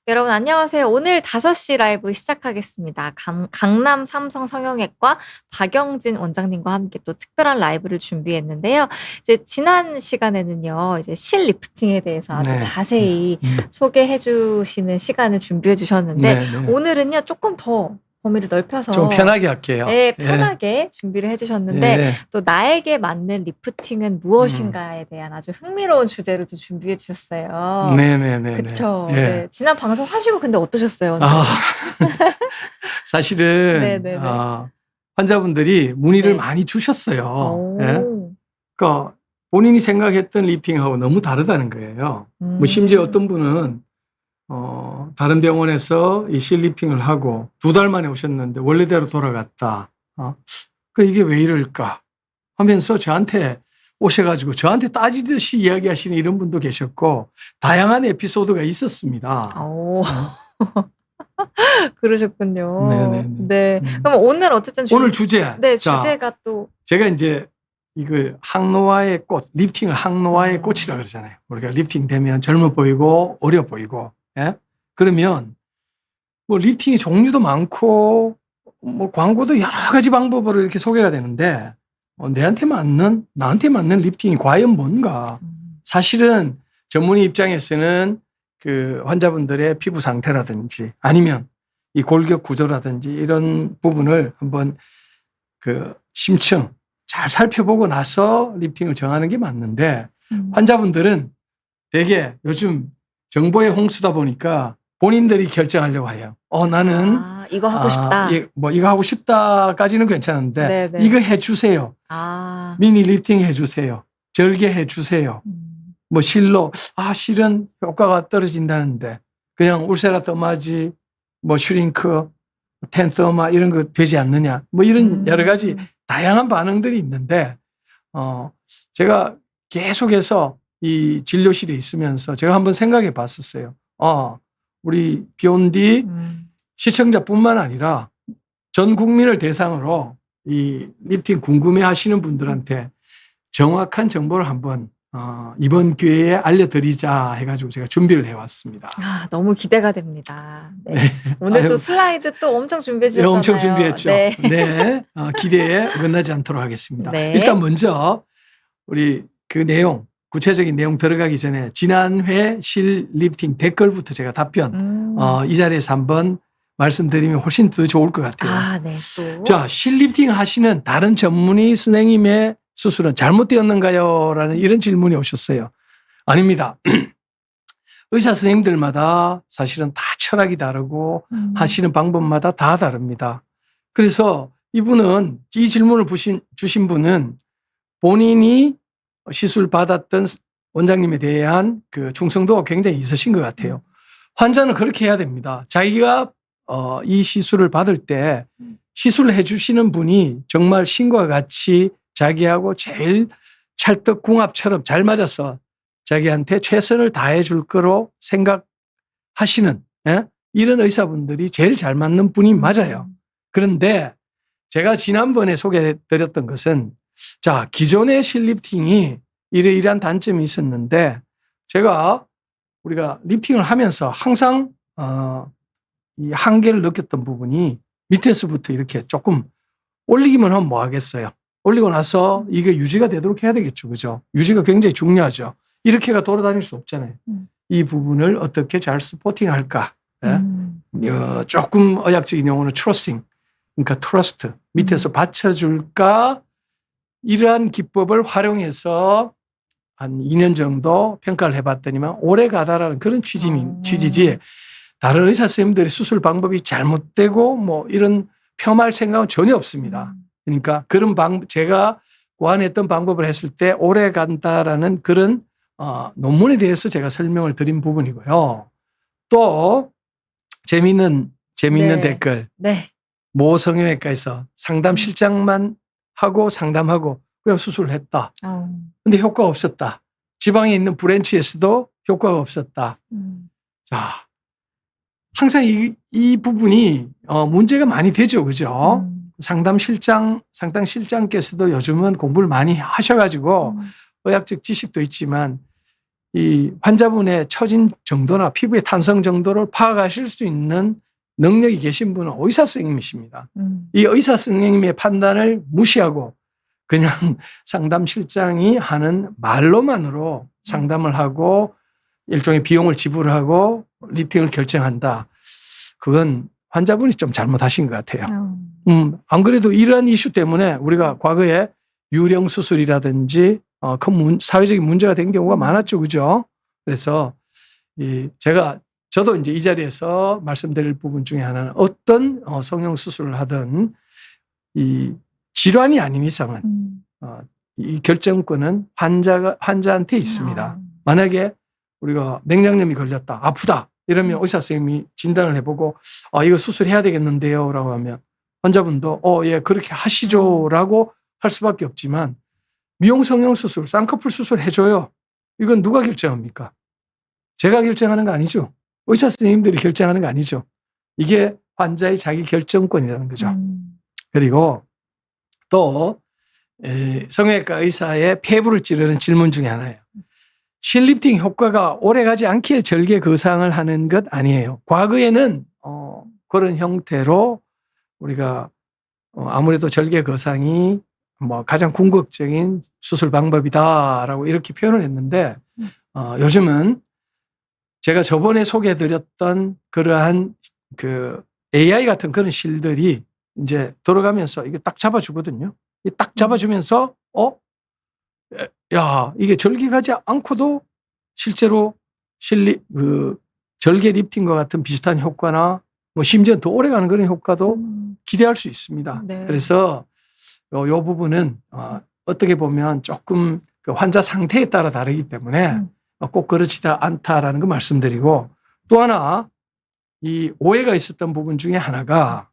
여러분 안녕하세요. 오늘 5시 라이브 시작하겠습니다. 강남 삼성 성형외과 박영진 원장님과 함께 또 특별한 라이브를 준비했는데요. 이제 지난 시간에는요, 이제 실 리프팅에 대해서 아주 네. 자세히 소개해 주시는 시간을 준비해 주셨는데, 네, 네. 오늘은요, 조금 더 범위를 넓혀서 좀 편하게 할게요. 네, 편하게 준비를 해주셨는데, 예. 또 나에게 맞는 리프팅은 무엇인가에 대한 아주 흥미로운 주제를 또 준비해 주셨어요. 네네네. 그쵸. 예. 네. 지난 방송 하시고 근데 어떠셨어요? 아, 사실은 네네네. 환자분들이 문의를 네. 많이 주셨어요. 오. 예? 그러니까 본인이 생각했던 리프팅하고 너무 다르다는 거예요. 뭐 심지어 어떤 분은 다른 병원에서 이 실 리프팅을 하고 2달 만에 오셨는데 원래대로 돌아갔다. 그 이게 왜 이럴까 하면서 저한테 오셔가지고 저한테 따지듯이 이야기하시는 이런 분도 계셨고 다양한 에피소드가 있었습니다. 오. 그러셨군요. 네네네. 네. 그럼 오늘 어쨌든 오늘 주제. 네, 자, 주제가 또 제가 이제 이걸 항노화의 꽃, 리프팅을 항노화의 꽃이라 그러잖아요. 우리가 리프팅 되면 젊어 보이고 어려 보이고, 예? 그러면 뭐 리프팅의 종류도 많고 뭐 광고도 여러 가지 방법으로 이렇게 소개가 되는데 나한테 맞는 리프팅이 과연 뭔가? 사실은 전문의 입장에서는 그 환자분들의 피부 상태라든지 아니면 이 골격 구조라든지 이런 부분을 한번 그 심층 잘 살펴보고 나서 리프팅을 정하는 게 맞는데 환자분들은 되게 요즘 정보의 홍수다 보니까 본인들이 결정하려고 해요. 나는 이거 하고 싶다. 이거 하고 싶다까지는 괜찮은데 네네. 이거 해주세요. 미니 리프팅 해주세요. 절개 해주세요. 뭐 실로 실은 효과가 떨어진다는데 그냥 울세라더마지 뭐 슈링크 텐서마 이런 거 되지 않느냐 뭐 이런 여러 가지 다양한 반응들이 있는데 제가 계속해서 이 진료실에 있으면서 제가 한번 생각해 봤었어요. 우리 비욘디 시청자뿐만 아니라 전 국민을 대상으로 이 리프팅 궁금해 하시는 분들한테 정확한 정보를 한번 이번 기회에 알려드리자 해가지고 제가 준비를 해왔습니다. 너무 기대가 됩니다. 네. 오늘 또 슬라이드 또 엄청 준비해 주셨잖아요. 엄청 준비했죠. 네. 네. 기대에 어긋나지 않도록 하겠습니다. 네. 일단 먼저 우리 그 내용, 구체적인 내용 들어가기 전에 지난 회 실 리프팅 댓글부터 제가 답변 이 자리에서 한번 말씀드리면 훨씬 더 좋을 것 같아요. 네. 또. 자, 실 리프팅 하시는 다른 전문의 선생님의 수술은 잘못되었는가요? 라는 이런 질문이 오셨어요. 아닙니다. 의사 선생님들마다 사실은 다 철학이 다르고 하시는 방법마다 다 다릅니다. 그래서 이분은 이 질문을 주신 분은 본인이 시술 받았던 원장님에 대한 그 충성도가 굉장히 있으신 것 같아요. 환자는 그렇게 해야 됩니다. 자기가 이 시술을 받을 때 시술을 해주시는 분이 정말 신과 같이 자기하고 제일 찰떡궁합처럼 잘 맞아서 자기한테 최선을 다해 줄 거로 생각하시는 이런 의사분들이 제일 잘 맞는 분이 맞아요. 그런데 제가 지난번에 소개해 드렸던 것은 자, 기존의 실 리프팅이 이러이러한 단점이 있었는데 우리가 리프팅을 하면서 항상 이 한계를 느꼈던 부분이 밑에서부터 이렇게 조금 올리기만 하면 뭐 하겠어요. 올리고 나서 이게 유지가 되도록 해야 되겠죠. 그죠? 유지가 굉장히 중요하죠. 이렇게가 돌아다닐 수 없잖아요. 이 부분을 어떻게 잘 스포팅 할까. 조금 의학적인 용어는 트러스팅, 그러니까 트러스트, 밑에서 받쳐줄까. 이러한 기법을 활용해서 한 2년 정도 평가를 해봤더니만 오래 가다라는 그런 취지지 다른 의사 선생님들이 수술 방법이 잘못되고 뭐 이런 폄하할 생각은 전혀 없습니다. 그러니까 그런 제가 고안했던 방법을 했을 때 오래 간다라는 그런 논문에 대해서 제가 설명을 드린 부분이고요. 또 재미있는 네. 댓글. 네. 모 성형외과에서 상담 실장만 하고 상담하고 그냥 수술을 했다. 근데 효과가 없었다. 지방에 있는 브랜치에서도 효과가 없었다. 자, 항상 이 부분이 문제가 많이 되죠. 그죠? 상담실장께서도 요즘은 공부를 많이 하셔가지고 의학적 지식도 있지만 이 환자분의 처진 정도나 피부의 탄성 정도를 파악하실 수 있는 능력이 계신 분은 의사 선생님이십니다. 이 의사 선생님의 판단을 무시하고 그냥 상담실장이 하는 말로만으로 상담을 하고 일종의 비용을 지불하고 리프팅을 결정한다. 그건 환자분이 좀 잘못하신 것 같아요. 안 그래도 이러한 이슈 때문에 우리가 과거에 유령 수술이라든지 큰 사회적인 문제가 된 경우가 많았죠. 그죠? 그래서 저도 이제 이 자리에서 말씀드릴 부분 중에 하나는 어떤 성형 수술을 하든 이 질환이 아닌 이상은 이 결정권은 환자한테 있습니다. 만약에 우리가 맹장염이 걸렸다, 아프다 이러면 의사 선생님이 진단을 해보고 이거 수술해야 되겠는데요 라고 하면 환자분도 예 그렇게 하시죠 라고 할 수밖에 없지만 미용 성형 수술, 쌍꺼풀 수술 해줘요. 이건 누가 결정합니까? 제가 결정하는 거 아니죠. 의사 선생님들이 결정하는 거 아니죠. 이게 환자의 자기 결정권이라는 거죠. 그리고 또 성형외과 의사의 폐부를 찌르는 질문 중에 하나예요. 실리프팅 효과가 오래가지 않게 절개 거상을 하는 것 아니에요. 과거에는 그런 형태로 우리가 아무래도 절개 거상이 가장 궁극적인 수술 방법이다라고 이렇게 표현을 했는데 요즘은 제가 저번에 소개해드렸던 그러한 그 AI 같은 그런 실들이 이제 들어가면서 이게 딱 잡아주거든요. 딱 잡아주면서 야 이게 절개가지 않고도 실제로 절개 리프팅과 같은 비슷한 효과나 뭐 심지어 더 오래가는 그런 효과도 기대할 수 있습니다. 네. 그래서 요 부분은 어떻게 보면 조금 그 환자 상태에 따라 다르기 때문에 꼭 그렇지 않다라는 거 말씀드리고 또 하나 이 오해가 있었던 부분 중에 하나가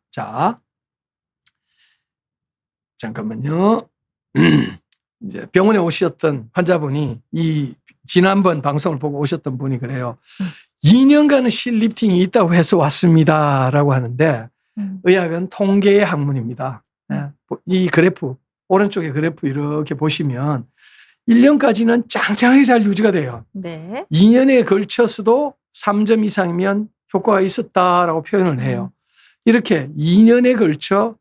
잠깐만요. 이제 병원에 오셨던 환자분이 이 지난번 방송을 보고 오셨던 분이 그래요. 2년간의 실리프팅이 있다고 해서 왔습니다라고 하는데 의학은 통계의 학문입니다. 이 그래프 오른쪽에 그래프 이렇게 보시면 1년까지는 짱짱하게 잘 유지가 돼요. 네. 2년에 걸쳐서도 3점 이상이면 효과가 있었다라고 표현을 해요. 이렇게 2년에 걸쳐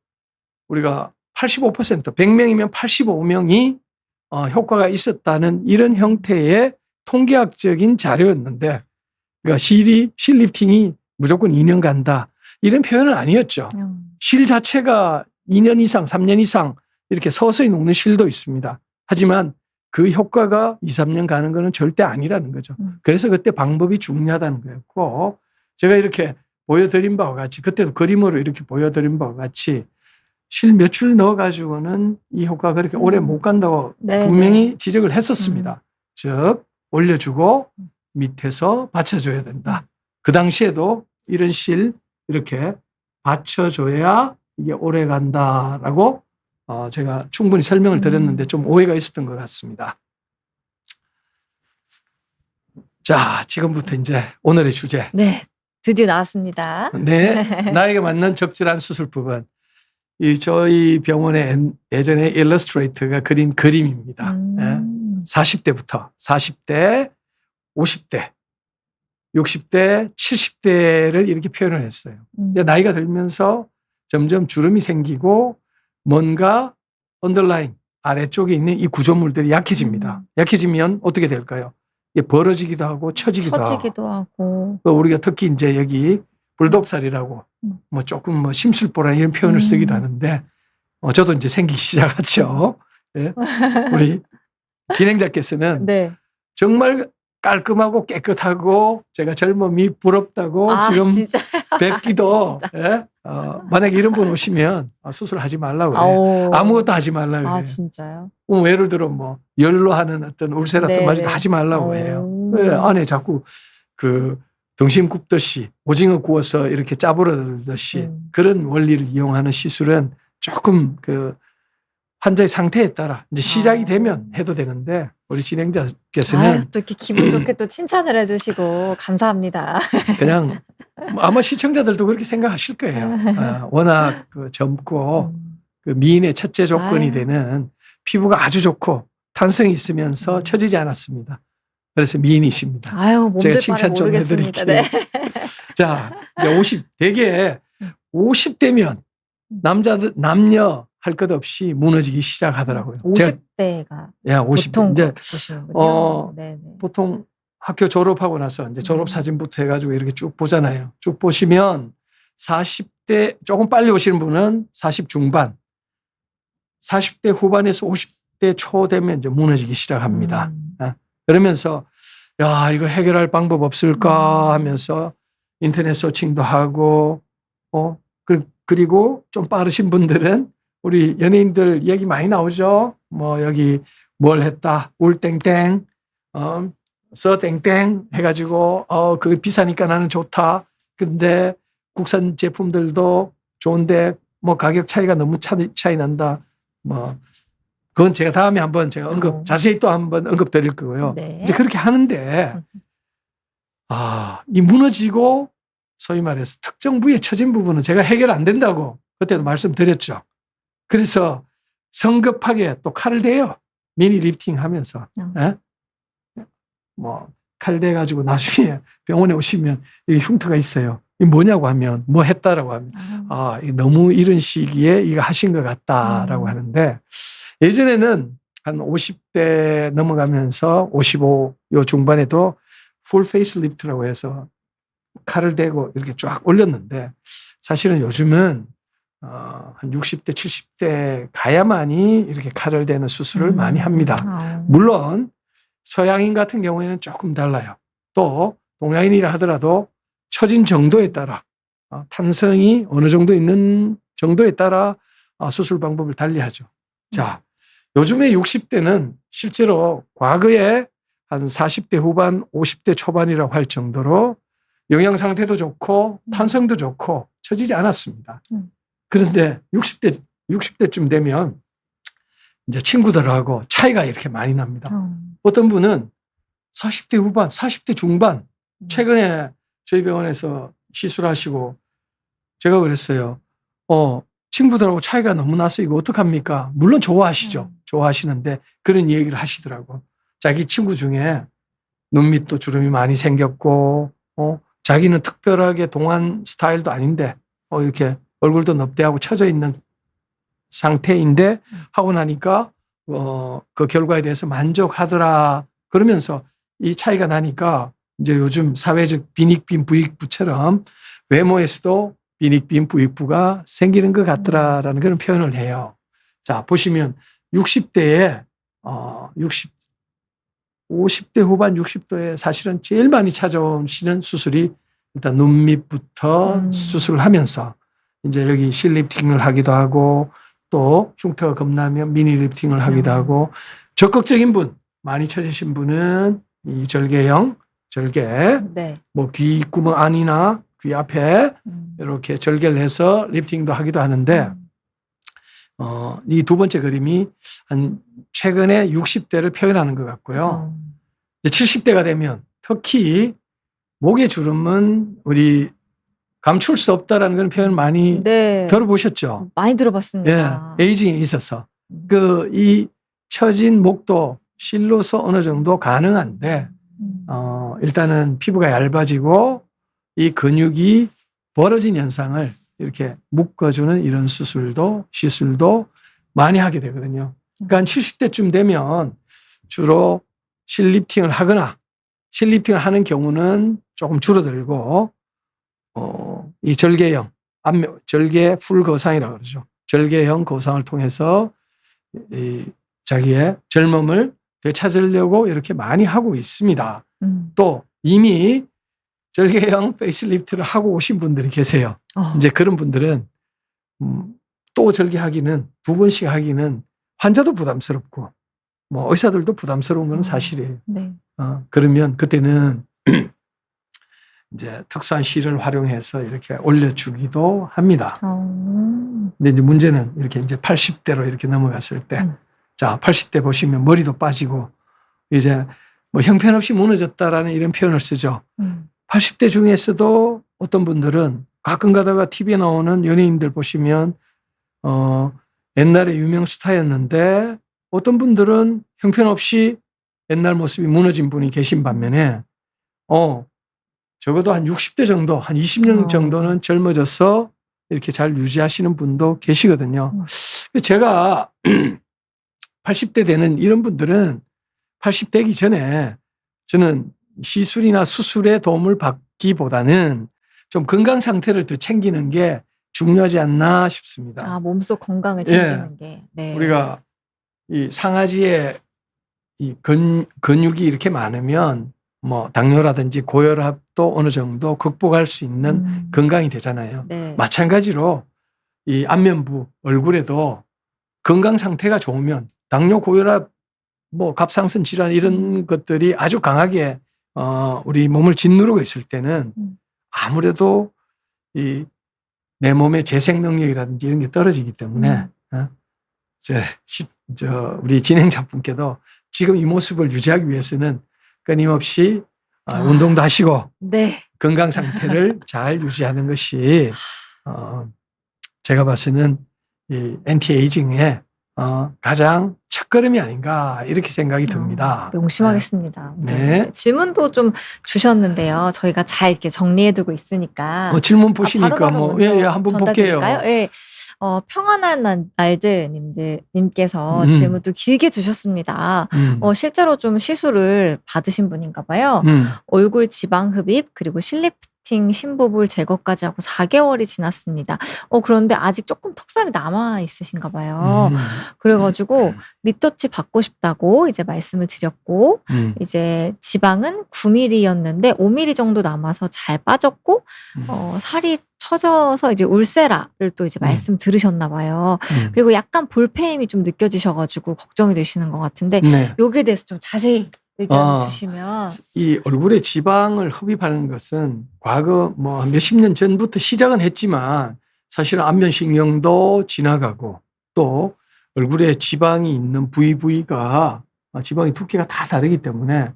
우리가 85% 100명이면 85명이 효과가 있었다는 이런 형태의 통계학적인 자료였는데 그러니까 실리프팅이 무조건 2년 간다 이런 표현은 아니었죠. 실 자체가 2년 이상 3년 이상 이렇게 서서히 녹는 실도 있습니다. 하지만 그 효과가 2, 3년 가는 것은 절대 아니라는 거죠. 그래서 그때 방법이 중요하다는 거였고 제가 이렇게 보여드린 바와 같이 그때도 그림으로 이렇게 보여드린 바와 같이 실 몇 줄 넣어가지고는 이 효과가 그렇게 오래 못 간다고 분명히 지적을 했었습니다. 즉 올려주고 밑에서 받쳐줘야 된다. 그 당시에도 이런 실 이렇게 받쳐줘야 이게 오래 간다라고 제가 충분히 설명을 드렸는데 좀 오해가 있었던 것 같습니다. 자, 지금부터 이제 오늘의 주제. 네, 드디어 나왔습니다. 네, 나에게 맞는 적절한 수술법은 저희 병원의 예전에 일러스트레이터가 그린 그림입니다. 40대부터 40대, 50대, 60대, 70대를 이렇게 표현을 했어요. 나이가 들면서 점점 주름이 생기고 뭔가 언더라인 아래쪽에 있는 이 구조물들이 약해집니다. 약해지면 어떻게 될까요? 이게 벌어지기도 하고 처지기도 하고. 우리가 특히 이제 여기 불독살이라고 뭐 조금 뭐 심술보라는 이런 표현을 쓰기도 하는데 저도 이제 생기기 시작했죠. 네. 우리 진행자께서는 네. 정말 깔끔하고 깨끗하고 제가 젊음이 부럽다고 지금 진짜요? 뵙기도 만약에 이런 분 오시면 수술하지 말라고 그래요. 아무것도 하지 말라고 그래요. 진짜요? 예를 들어 뭐 열로 하는 어떤 울세라스마저도 하지 말라고 해요. 왜 안에 자꾸 그 등심 굽듯이 오징어 구워서 이렇게 짜부러들듯이 그런 원리를 이용하는 시술은 조금 그 환자의 상태에 따라 이제 시작이 되면 해도 되는데 우리 진행자께서는 또 이렇게 기분 좋게 또 칭찬을 해주시고 감사합니다. 그냥 아마 시청자들도 그렇게 생각하실 거예요. 워낙 그 젊고 그 미인의 첫째 조건이 되는 피부가 아주 좋고 탄성이 있으면서 처지지 않았습니다. 그래서 미인이십니다. 아유, 제가 몸둘 칭찬 바를 좀 모르겠습니다. 해드릴게요. 네. 자, 이제 되게 50대면 남녀 할 것 없이 무너지기 시작하더라고요. 50대가 야, 50대. 보통 이제 보시는군요. 네네. 보통 학교 졸업하고 나서 이제 졸업 사진부터 해가지고 이렇게 쭉 보잖아요. 쭉 보시면 40대 조금 빨리 오시는 분은 40 중반, 40대 후반에서 50대 초 되면 이제 무너지기 시작합니다. 그러면서 야, 이거 해결할 방법 없을까 하면서 인터넷 서칭도 하고, 그리고 좀 빠르신 분들은 우리 연예인들 얘기 많이 나오죠. 뭐 여기 뭘 했다, 울땡땡, 써땡땡 해가지고 그거 비싸니까 나는 좋다. 근데 국산 제품들도 좋은데 뭐 가격 차이가 너무 차이 난다. 뭐 그건 제가 다음에 한번 제가 자세히 또 한번 언급 드릴 거고요. 네. 이제 그렇게 하는데 이 무너지고 소위 말해서 특정 부위에 처진 부분은 제가 해결 안 된다고 그때도 말씀드렸죠. 그래서 성급하게 또 칼을 대요. 미니 리프팅 하면서. 뭐 칼 대가지고 나중에 병원에 오시면 이 흉터가 있어요. 이게 뭐냐고 하면 뭐 했다라고 하면 너무 이런 시기에 이거 하신 것 같다라고 하는데 예전에는 한 50대 넘어가면서 55 요 중반에도 풀 페이스 리프트라고 해서 칼을 대고 이렇게 쫙 올렸는데 사실은 요즘은 한 60대, 70대 가야만이 이렇게 칼을 대는 수술을 많이 합니다. 물론 서양인 같은 경우에는 조금 달라요. 또 동양인이라 하더라도 처진 정도에 따라 탄성이 어느 정도 있는 정도에 따라 수술 방법을 달리하죠. 자, 요즘에 60대는 실제로 과거에 한 40대 후반, 50대 초반이라고 할 정도로 영양 상태도 좋고 탄성도 좋고 처지지 않았습니다. 그런데 60대쯤 되면 이제 친구들하고 차이가 이렇게 많이 납니다. 어떤 분은 40대 후반, 40대 중반, 최근에 저희 병원에서 시술하시고 제가 그랬어요. 친구들하고 차이가 너무 나서 이거 어떡합니까? 물론 좋아하시죠. 좋아하시는데 그런 얘기를 하시더라고. 자기 친구 중에 눈 밑도 주름이 많이 생겼고, 자기는 특별하게 동안 스타일도 아닌데, 이렇게 얼굴도 넙대하고 처져 있는 상태인데 하고 나니까 그 결과에 대해서 만족하더라. 그러면서 이 차이가 나니까 이제 요즘 사회적 빈익빈 부익부처럼 외모에서도 빈익빈 부익부가 생기는 것 같더라라는 그런 표현을 해요. 자, 보시면 60대에 50대 후반 60대에 사실은 제일 많이 찾아오시는 수술이 일단 눈 밑부터 수술을 하면서 이제 여기 실리프팅을 하기도 하고 또 흉터가 겁나면 미니 리프팅을 하기도 하고 적극적인 분 많이 찾으신 분은 이 절개형 절개 뭐 귀 구멍 안이나 귀 앞에 이렇게 절개를 해서 리프팅도 하기도 하는데 이 두 번째 그림이 한 최근에 60대를 표현하는 것 같고요. 이제 70대가 되면 특히 목의 주름은 우리 감출 수 없다라는 그런 표현 많이 들어보셨죠? 많이 들어봤습니다. 예, 에이징에 있어서 이 처진 목도 실로서 어느 정도 가능한데 일단은 피부가 얇아지고 이 근육이 벌어진 현상을 이렇게 묶어주는 이런 시술도 많이 하게 되거든요. 그러니까 70대쯤 되면 주로 실리프팅을 하거나 실리프팅을 하는 경우는 조금 줄어들고 이 절개형 절개 풀 거상이라고 그러죠. 절개형 거상을 통해서 이 자기의 젊음을 되찾으려고 이렇게 많이 하고 있습니다. 또 이미 절개형 페이스리프트를 하고 오신 분들이 계세요. 이제 그런 분들은 또 절개하기는 2번씩 하기는 환자도 부담스럽고 뭐 의사들도 부담스러운 건 사실이에요. 그러면 그때는 이제 특수한 실을 활용해서 이렇게 올려주기도 합니다. 근데 이제 문제는 이렇게 이제 80대로 이렇게 넘어갔을 때, 자, 80대 보시면 머리도 빠지고 이제 뭐 형편없이 무너졌다라는 이런 표현을 쓰죠. 80대 중에서도 어떤 분들은 가끔 가다가 TV에 나오는 연예인들 보시면 옛날에 유명 스타였는데 어떤 분들은 형편없이 옛날 모습이 무너진 분이 계신 반면에 적어도 한 60대 정도, 한 20년 정도는 젊어져서 이렇게 잘 유지하시는 분도 계시거든요. 제가 80대 되는 이런 분들은 80대기 전에 저는 시술이나 수술의 도움을 받기보다는 좀 건강 상태를 더 챙기는 게 중요하지 않나 싶습니다. 아, 몸속 건강을 챙기는 게. 네. 우리가 이 상아지에 이 근육이 이렇게 많으면 뭐 당뇨라든지 고혈압도 어느 정도 극복할 수 있는 건강이 되잖아요. 네. 마찬가지로 이 안면부 얼굴에도 건강 상태가 좋으면 당뇨, 고혈압, 뭐 갑상선 질환 이런 것들이 아주 강하게 우리 몸을 짓누르고 있을 때는 아무래도 이 내 몸의 재생 능력이라든지 이런 게 떨어지기 때문에 우리 진행자분께도 지금 이 모습을 유지하기 위해서는 끊임없이 운동도 하시고 네. 건강 상태를 잘 유지하는 것이 제가 봤을 때는 이 엔티에이징의 가장 첫걸음이 아닌가 이렇게 생각이 듭니다. 명심하겠습니다. 네. 질문도 좀 주셨는데요. 저희가 잘 이렇게 정리해두고 있으니까 질문 보시니까 바로바로 먼저 한번 볼게요. 예. 평안한 날들 님께서 질문도 길게 주셨습니다. 실제로 좀 시술을 받으신 분인가 봐요. 얼굴 지방 흡입 그리고 실리프팅 심부볼 제거까지 하고 4개월이 지났습니다. 그런데 아직 조금 턱살이 남아 있으신가 봐요. 그래가지고 리터치 받고 싶다고 이제 말씀을 드렸고 이제 지방은 9mm였는데 5mm 정도 남아서 잘 빠졌고 살이 처져서 이제 울세라를 또 이제 말씀 들으셨나 봐요. 그리고 약간 볼페임이 좀 느껴지셔가지고 걱정이 되시는 것 같은데 여기에 대해서 좀 자세히 의견을 주시면. 이 얼굴에 지방을 흡입하는 것은 과거 뭐 몇십 년 전부터 시작은 했지만 사실은 안면신경도 지나가고 또 얼굴에 지방이 있는 부위가 지방의 두께가 다 다르기 때문에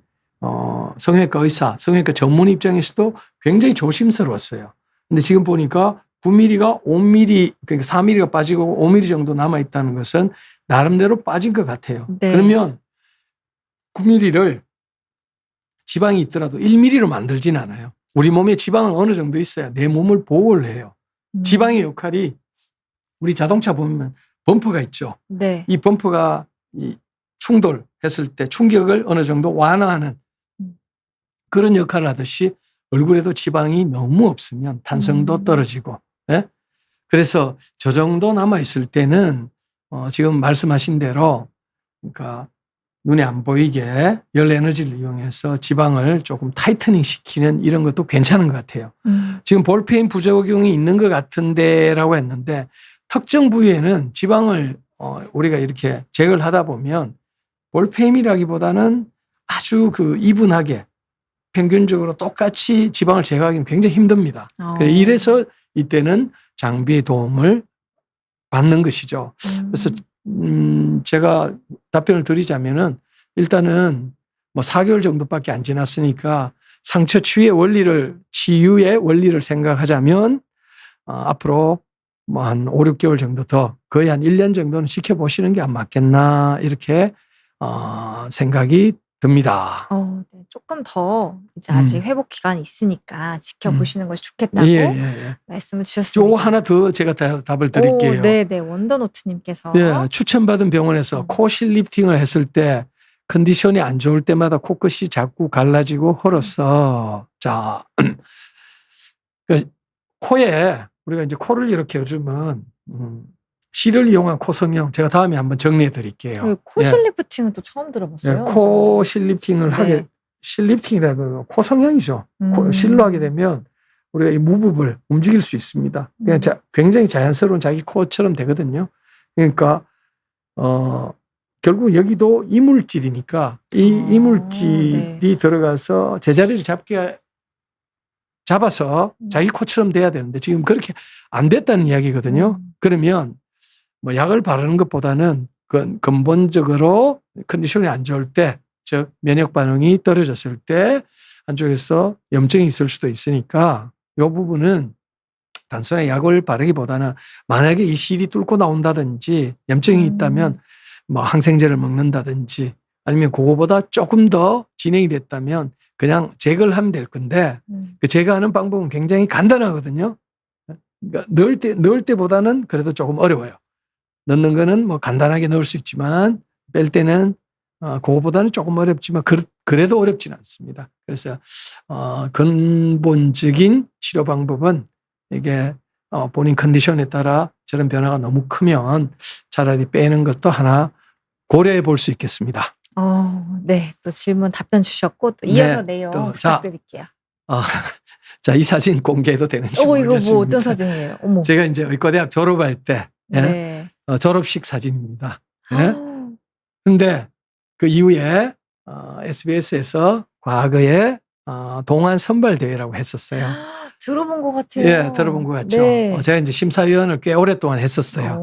성형외과 의사, 성형외과 전문 입장에서도 굉장히 조심스러웠어요. 근데 지금 보니까 9mm가 5mm, 그러니까 4mm가 빠지고 5mm 정도 남아있다는 것은 나름대로 빠진 것 같아요. 네. 그러면 9mm를 지방이 있더라도 1mm로 만들지는 않아요. 우리 몸에 지방은 어느 정도 있어야 내 몸을 보호를 해요. 지방의 역할이 우리 자동차 보면 범퍼가 있죠. 네. 이 범퍼가 이 충돌했을 때 충격을 어느 정도 완화하는 그런 역할을 하듯이 얼굴에도 지방이 너무 없으면 탄성도 떨어지고, 예? 그래서 저 정도 남아있을 때는 지금 말씀하신 대로 그러니까 눈에 안 보이게 열 에너지를 이용해서 지방을 조금 타이트닝 시키는 이런 것도 괜찮은 것 같아요. 지금 볼페인 부작용이 있는 것 같은데라고 했는데 특정 부위에는 지방을 우리가 이렇게 제거를 하다 보면 볼페임이라기보다는 아주 그 이분하게 평균적으로 똑같이 지방을 제거하기는 굉장히 힘듭니다. 이래서 이때는 장비의 도움을 받는 것이죠. 그래서 제가 답변을 드리자면은 일단은 뭐 4개월 정도밖에 안 지났으니까 상처 치유의 원리를 생각하자면 앞으로 뭐 한 5, 6개월 정도 더 거의 한 1년 정도는 지켜보시는 게 안 맞겠나 이렇게 생각이 듭니다. 네. 조금 더 이제 아직 회복 기간이 있으니까 지켜보시는 것이 좋겠다고 말씀을 주셨습니다. 요 하나 더 제가 답을 드릴게요. 네네. 원더노트님께서 추천받은 병원에서 코실 리프팅을 했을 때 컨디션이 안 좋을 때마다 코끝이 자꾸 갈라지고 헐었어. 자, 코에 우리가 이제 코를 이렇게 요즘은 실을 이용한 코 성형 제가 다음에 한번 정리해 드릴게요. 코실 리프팅은 또 처음 들어봤어요. 코실 리프팅을 하게 실리프팅이라는 코 성형이죠. 실로 하게 되면 우리가 이 무브를 움직일 수 있습니다. 그냥 굉장히 자연스러운 자기 코처럼 되거든요. 그러니까 결국 여기도 이물질이니까 이 이물질이 들어가서 제자리를 잡아서 자기 코처럼 돼야 되는데 지금 그렇게 안 됐다는 이야기거든요. 그러면 뭐 약을 바르는 것보다는 근본적으로 컨디션이 안 좋을 때, 즉 면역 반응이 떨어졌을 때 한쪽에서 염증이 있을 수도 있으니까 이 부분은 단순히 약을 바르기보다는 만약에 이 실이 뚫고 나온다든지 염증이 있다면 뭐 항생제를 먹는다든지 아니면 그거보다 조금 더 진행이 됐다면 그냥 제거를 하면 될 건데 그 제거하는 방법은 굉장히 간단하거든요. 그러니까 넣을 때보다는 그래도 조금 어려워요. 넣는 거는 뭐 간단하게 넣을 수 있지만 뺄 때는 그거보다는 조금 어렵지만 그래도 어렵지는 않습니다. 그래서 근본적인 치료 방법은 이게 본인 컨디션에 따라 저런 변화가 너무 크면 차라리 빼는 것도 하나 고려해 볼 수 있겠습니다. 네. 또 질문 답변 주셨고 또 이어서 내용 부탁드릴게요. 자, 이 사진 공개해도 되는지 이거 모르겠습니다. 뭐 어떤 사진이에요? 어머. 제가 이제 의과대학 졸업할 때 네. 졸업식 사진입니다. 예? 근데 그 이후에 SBS에서 과거에 동안 선발 대회라고 했었어요. 들어본 것 같아요. 예, 들어본 것 같죠. 네. 제가 이제 심사위원을 꽤 오랫동안 했었어요.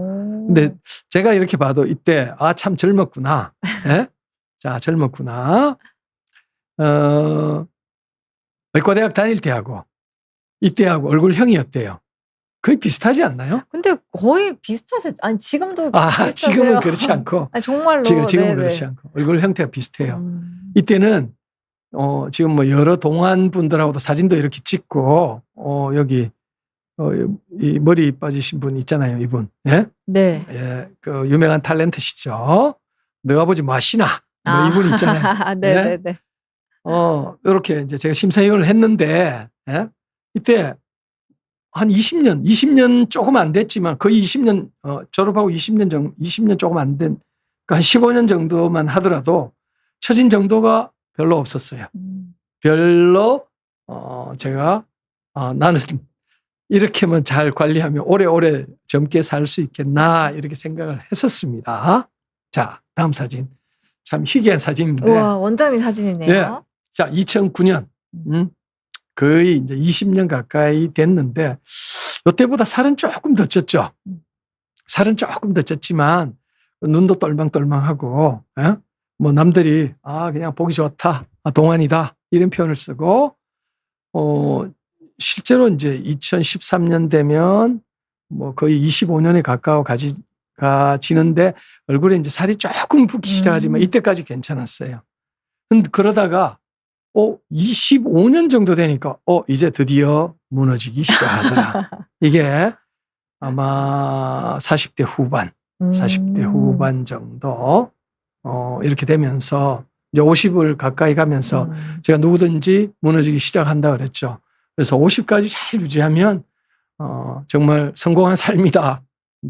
근데 제가 이렇게 봐도 이때 참 젊었구나. 예? 자, 젊었구나. 의과대학 다닐 때하고 이때하고 얼굴형이 어때요? 거의 비슷하지 않나요? 근데 거의 비슷하세요. 아니 지금도 비슷하세요. 지금은 그렇지 않고 아니, 정말로 지금은 그렇지 않고 얼굴 형태가 비슷해요. 이때는 지금 뭐 여러 동안 분들하고도 사진도 이렇게 찍고 여기 이 머리 빠지신 분 있잖아요, 이분. 예? 네. 예, 그 유명한 탤런트시죠. 너가 보지 마시나. 뭐 이분 있잖아요. 네. 예? 이렇게 이제 제가 심사위원을 했는데 예? 이때 한 20년 조금 안 됐지만 거의 20년 졸업하고 20년 조금 안 된, 그러니까 한 15년 정도만 하더라도 처진 정도가 별로 없었어요. 별로 제가 나는 이렇게만 잘 관리하면 오래오래 젊게 살 수 있겠나 이렇게 생각을 했었습니다. 자, 다음 사진. 참 희귀한 사진인데. 와, 원장님 사진이네요. 예. 자, 2009년. 거의 이제 20년 가까이 됐는데 이때보다 살은 조금 더 쪘죠. 살은 조금 더 쪘지만 눈도 똘망똘망하고 뭐 남들이 그냥 보기 좋다, 동안이다 이런 표현을 쓰고 실제로 이제 2013년 되면 뭐 거의 25년에 가까워 가지는데 얼굴에 이제 살이 조금 붓기 시작하지만 이때까지 괜찮았어요. 근데 그러다가 25년 정도 되니까 이제 드디어 무너지기 시작하더라. 이게 아마 40대 후반, 40대 후반 정도 이렇게 되면서 이제 50을 가까이 가면서 제가 누구든지 무너지기 시작한다 그랬죠. 그래서 50까지 잘 유지하면 정말 성공한 삶이다.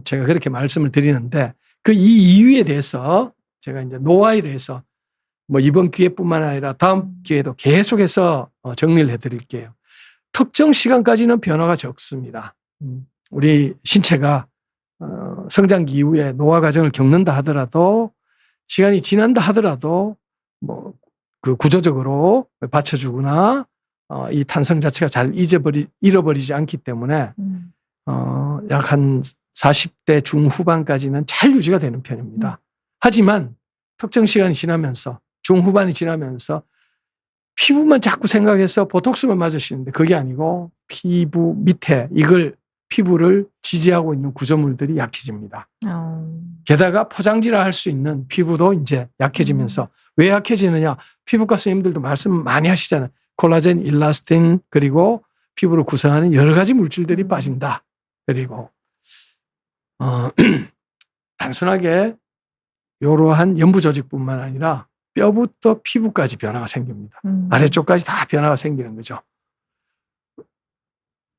제가 그렇게 말씀을 드리는데 그 이 이유에 대해서 제가 이제 노화에 대해서 뭐 이번 기회뿐만 아니라 다음 기회도 계속해서 정리를 해드릴게요. 특정 시간까지는 변화가 적습니다. 우리 신체가 성장기 이후에 노화 과정을 겪는다 하더라도 시간이 지난다 하더라도 뭐 그 구조적으로 받쳐주거나 이 탄성 자체가 잘 잃어버리지 않기 때문에 약 한 40대 중후반까지는 잘 유지가 되는 편입니다. 하지만 특정 시간이 지나면서 중후반이 지나면서 피부만 자꾸 생각해서 보톡스만 맞으시는데 그게 아니고 피부 밑에 피부를 지지하고 있는 구조물들이 약해집니다. 게다가 포장지라 할 수 있는 피부도 이제 약해지면서 왜 약해지느냐? 피부과 선생님들도 말씀 많이 하시잖아요. 콜라겐, 일라스틴 그리고 피부를 구성하는 여러 가지 물질들이 빠진다. 그리고 단순하게 이러한 연부 조직뿐만 아니라 뼈부터 피부까지 변화가 생깁니다. 아래쪽까지 다 변화가 생기는 거죠.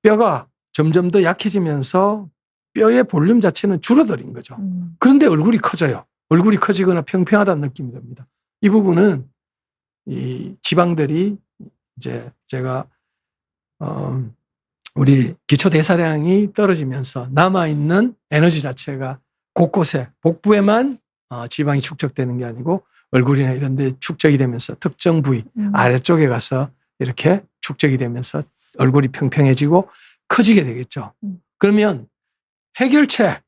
뼈가 점점 더 약해지면서 뼈의 볼륨 자체는 줄어드는 거죠. 그런데 얼굴이 커져요. 얼굴이 커지거나 평평하다는 느낌이 듭니다. 이 부분은 이 지방들이 이제 제가 우리 기초 대사량이 떨어지면서 남아있는 에너지 자체가 곳곳에 복부에만 지방이 축적되는 게 아니고 얼굴이나 이런 데 축적이 되면서 특정 부위 아래쪽에 가서 이렇게 축적이 되면서 얼굴이 평평해지고 커지게 되겠죠. 그러면 해결책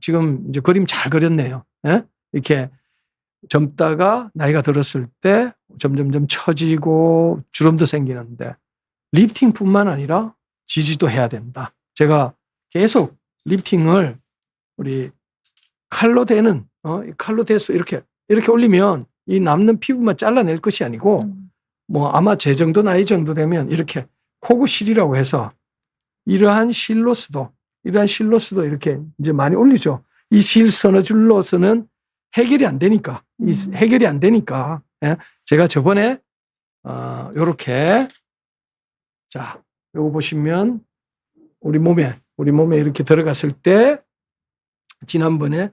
지금 이제 그림 잘 그렸네요. 예? 이렇게 젊다가 나이가 들었을 때 점점점 처지고 주름도 생기는데 리프팅뿐만 아니라 지지도 해야 된다. 제가 계속 리프팅을 우리 칼로 대는 칼로 대서 이렇게 올리면 이 남는 피부만 잘라낼 것이 아니고 뭐 아마 제 정도 나이 정도 되면 이렇게 코구실이라고 해서 이러한 실로스도 이렇게 이제 많이 올리죠. 이 실 서너 줄로서는 해결이 안 되니까 예. 제가 저번에 요렇게 자 요거 보시면 우리 몸에 이렇게 들어갔을 때 지난번에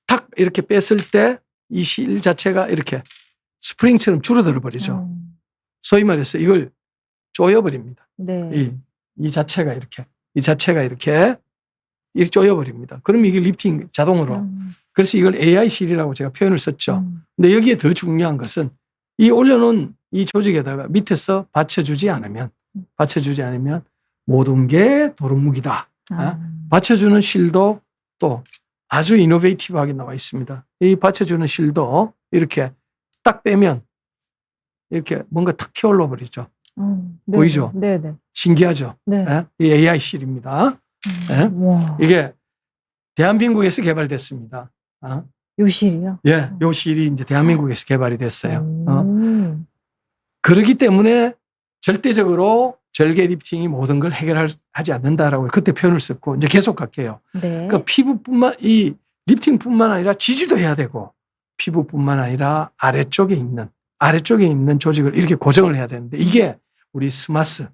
탁 이렇게 뺐을 때 이 실 자체가 이렇게 스프링처럼 줄어들어 버리죠. 소위 말해서 이걸 조여버립니다. 네. 이 자체가 이렇게 조여버립니다. 그럼 이게 리프팅 자동으로. 그래서 이걸 AI 실이라고 제가 표현을 썼죠. 근데 여기에 더 중요한 것은 이 올려놓은 이 조직에다가 밑에서 받쳐주지 않으면 모든 게 도루묵이다. 받쳐주는 실도 또 아주 이노베이티브하게 나와 있습니다. 이 받쳐주는 실도 이렇게 딱 빼면 이렇게 뭔가 탁 튀어올라 버리죠. 보이죠? 네네. 신기하죠? 네. 예? 이 AI 실입니다. 예? 와. 이게 대한민국에서 개발됐습니다. 요 실이요? 예, 요 실이 이제 대한민국에서 개발이 됐어요. 음. 그렇기 때문에 절대적으로 절개 리프팅이 모든 걸 해결하지 않는다라고 그때 표현을 썼고 이제 계속 갈게요. 네. 그러니까 이 리프팅뿐만 아니라 지지도 해야 되고 피부뿐만 아니라 아래쪽에 있는 조직을 이렇게 고정을 해야 되는데 이게 우리 스마스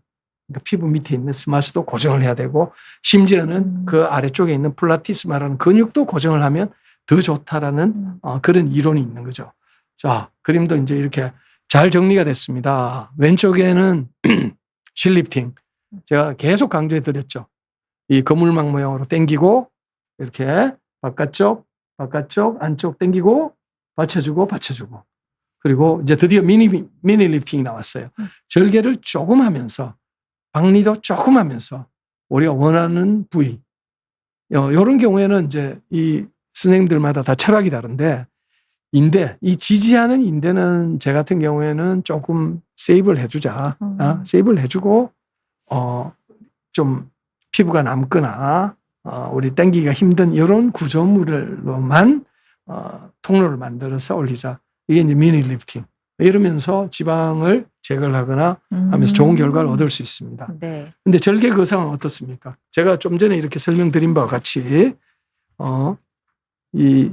그러니까 피부 밑에 있는 스마스도 고정을 해야 되고 심지어는 그 아래쪽에 있는 플라티스마라는 근육도 고정을 하면 더 좋다라는 그런 이론이 있는 거죠. 자, 그림도 이제 이렇게 잘 정리가 됐습니다. 왼쪽에는 실리프팅. 제가 계속 강조해 드렸죠. 이 거물망 모양으로 당기고 이렇게 바깥쪽, 안쪽 당기고 받쳐주고. 그리고 이제 드디어 미니 리프팅이 나왔어요. 절개를 조금 하면서 박리도 조금 하면서 우리가 원하는 부위. 이런 경우에는 이제 이 선생님들마다 다 철학이 다른데 이 지지하는 인대는 제 같은 경우에는 조금 세이브를 해주자. 세이브를 해주고, 좀 피부가 남거나, 우리 당기기가 힘든 이런 구조물로만, 통로를 만들어서 올리자. 이게 이제 미니 리프팅. 이러면서 지방을 제거를 하거나 하면서 좋은 결과를 얻을 수 있습니다. 네. 근데 절개 거상은 어떻습니까? 제가 좀 전에 이렇게 설명드린 바와 같이, 이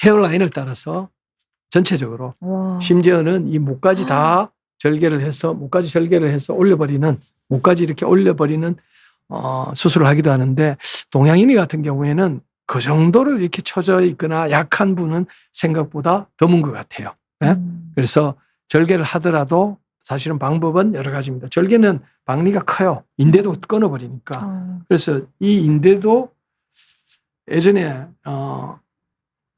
헤어라인을 따라서 전체적으로 심지어는 이 목까지 다 절개를 해서 목까지 이렇게 올려버리는 수술을 하기도 하는데 동양인이 같은 경우에는 그 정도로 이렇게 처져 있거나 약한 분은 생각보다 드문 것 같아요. 네? 그래서 절개를 하더라도 사실은 방법은 여러 가지입니다. 절개는 박리가 커요. 인대도 끊어버리니까. 그래서 이 인대도 예전에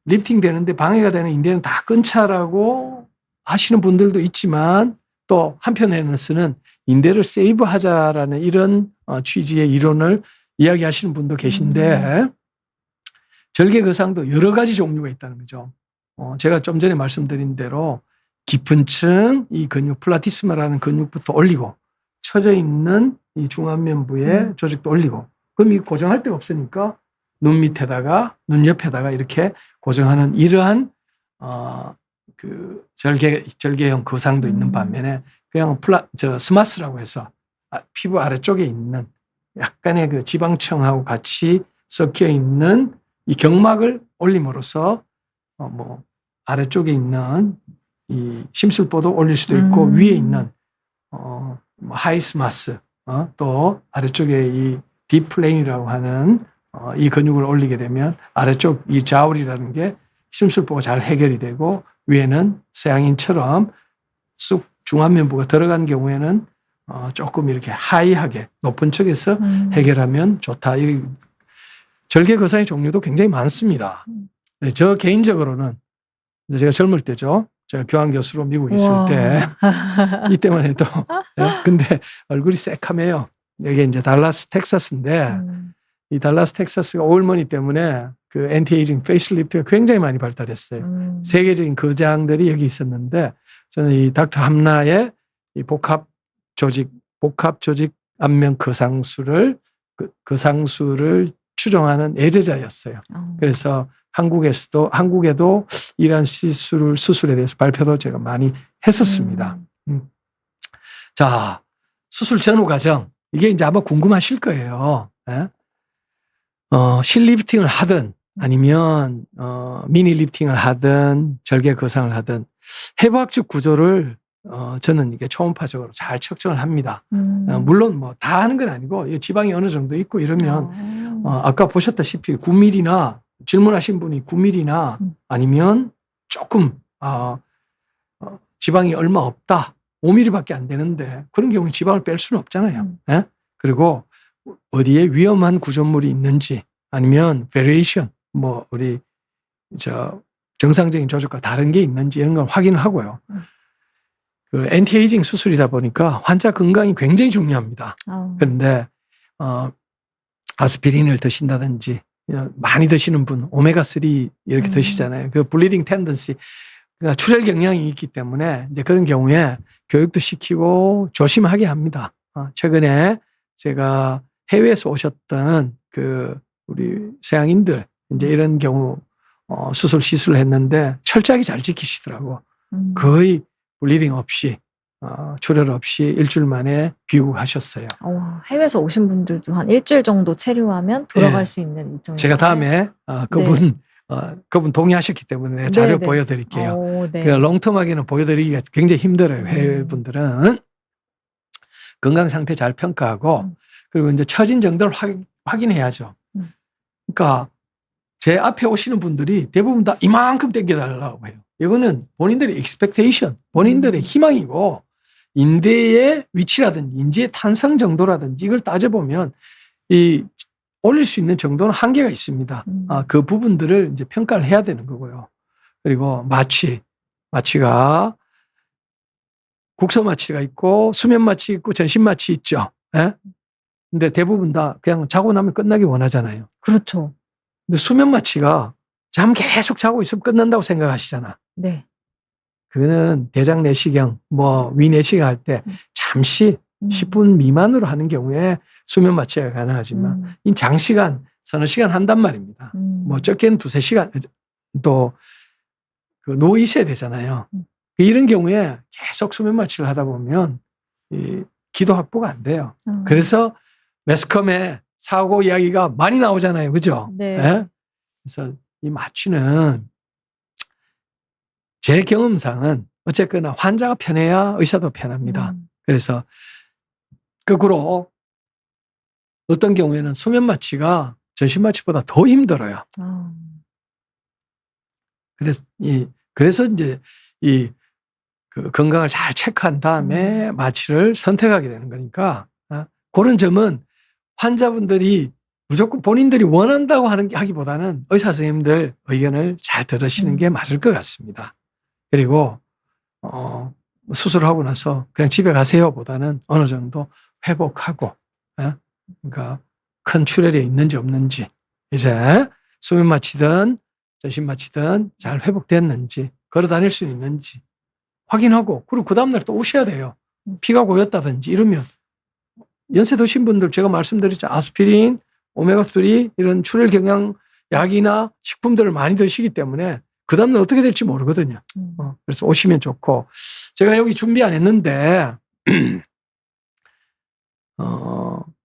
리프팅 되는데 방해가 되는 인대는 다 끊자라고 하시는 분들도 있지만 또 한편에서는 인대를 세이브하자라는 이런 취지의 이론을 이야기하시는 분도 계신데 절개 거상도 여러 가지 종류가 있다는 거죠. 제가 좀 전에 말씀드린 대로 깊은 층 이 근육 플라티스마라는 근육부터 올리고 처져 있는 이 중안면부의 조직도 올리고 그럼 이 고정할 데가 없으니까 눈 밑에다가 눈 옆에다가 이렇게 고정하는 이러한 그 절개형 거상도 있는 반면에 그냥 스마스라고 해서 피부 아래쪽에 있는 약간의 그 지방층하고 같이 섞여 있는 이 경막을 올림으로써 뭐 아래쪽에 있는 이 심술보도 올릴 수도 있고 위에 있는 하이스마스 또 아래쪽에 이 딥플레인이라고 하는 이 근육을 올리게 되면 아래쪽 이 좌울이라는 게 심술보가 잘 해결이 되고 위에는 서양인처럼 쑥 중안면부가 들어간 경우에는 조금 이렇게 하이하게 높은 쪽에서 해결하면 좋다. 이 절개 거상의 종류도 굉장히 많습니다. 네, 저 개인적으로는 제가 젊을 때죠. 제가 교환 교수로 미국에 있을 때 이때만 해도 근데 얼굴이 새카매요. 여기 이제 달라스 텍사스인데 이 달라스 텍사스가 오일머니 때문에 그 엔티에이징 페이스리프트가 굉장히 많이 발달했어요. 세계적인 거장들이 여기 있었는데 저는 이 닥터 함나의 이 복합 조직 안면 거상술을 추종하는 애제자였어요. 그래서 한국에도 이러한 수술에 대해서 발표도 제가 많이 했었습니다. 자, 수술 전후 과정. 이게 이제 아마 궁금하실 거예요. 예? 실리프팅을 하든 아니면 미니 리프팅을 하든 절개 거상을 하든 해부학적 구조를 저는 이게 초음파적으로 잘 측정을 합니다. 물론 뭐 다 하는 건 아니고 지방이 어느 정도 있고 이러면 아까 보셨다시피 9mm나 질문하신 분이 9mm나 아니면 조금 지방이 얼마 없다. 5mm밖에 안 되는데 그런 경우에 지방을 뺄 수는 없잖아요. 예? 그리고 어디에 위험한 구조물이 있는지 아니면 베리에이션 뭐 우리 정상적인 조직과 다른 게 있는지 이런 걸 확인하고요. 그 엔티에이징 수술이다 보니까 환자 건강이 굉장히 중요합니다. 그런데 아스피린을 드신다든지 많이 드시는 분 오메가3 이렇게 드시잖아요. 그 블리딩 텐던시 그러니까 출혈 경향이 있기 때문에 이제 그런 경우에 교육도 시키고 조심하게 합니다. 최근에 제가 해외에서 오셨던 그 우리 서양인들 이제 이런 경우 시술을 했는데 철저하게 잘 지키시더라고. 거의 블리딩 없이 출혈 없이 일주일 만에 귀국하셨어요. 해외에서 오신 분들도 한 일주일 정도 체류하면 돌아갈 수 있는 일정이에요. 제가 다음에 그분 동의하셨기 때문에 자료 보여드릴게요. 네. 그 롱텀하게는 보여드리기가 굉장히 힘들어요. 해외 분들은 건강 상태 잘 평가하고 그리고 이제 처진 정도를 확인해야죠. 그러니까 제 앞에 오시는 분들이 대부분 다 이만큼 당겨달라고 해요. 이거는 본인들의 expectation, 본인들의 희망이고 인대의 위치라든지 인지의 탄성 정도라든지 이걸 따져보면 올릴 수 있는 정도는 한계가 있습니다. 그 부분들을 이제 평가를 해야 되는 거고요. 그리고 마취가 국소 마취가 있고 수면 마취 있고 전신 마취 있죠. 예? 근데 대부분 다 그냥 자고 나면 끝나기 원하잖아요. 그렇죠. 근데 수면 마취가 잠 계속 자고 있으면 끝난다고 생각하시잖아. 네. 그거는 대장 내시경, 위 내시경 할 때 잠시 10분 미만으로 하는 경우에 수면 마취가 가능하지만 이 장시간, 서너 시간 한단 말입니다. 적게는 2-3시간 또 누워 있어야 되잖아요. 이런 경우에 계속 수면 마취를 하다 보면 기도 확보가 안 돼요. 그래서 매스컴에 사고 이야기가 많이 나오잖아요. 그죠? 네. 네? 그래서 이 마취는 제 경험상은 어쨌거나 환자가 편해야 의사도 편합니다. 그래서 거꾸로 어떤 경우에는 수면 마취가 전신 마취보다 더 힘들어요. 그래서 이제 그 건강을 잘 체크한 다음에 마취를 선택하게 되는 거니까 그런 점은 환자분들이 무조건 본인들이 원한다고 하기보다는 의사 선생님들 의견을 잘 들으시는 게 맞을 것 같습니다. 그리고 수술하고 나서 그냥 집에 가세요 보다는 어느 정도 회복하고 그러니까 큰 출혈이 있는지 없는지 이제 수면 마취든 전신 마취든 잘 회복됐는지 걸어 다닐 수 있는지 확인하고 그리고 그 다음날 또 오셔야 돼요. 피가 고였다든지 이러면 연세 드신 분들 제가 말씀드렸죠. 아스피린, 오메가3 이런 출혈 경양 약이나 식품들을 많이 드시기 때문에 그 다음날 어떻게 될지 모르거든요. 그래서 오시면 좋고 제가 여기 준비 안 했는데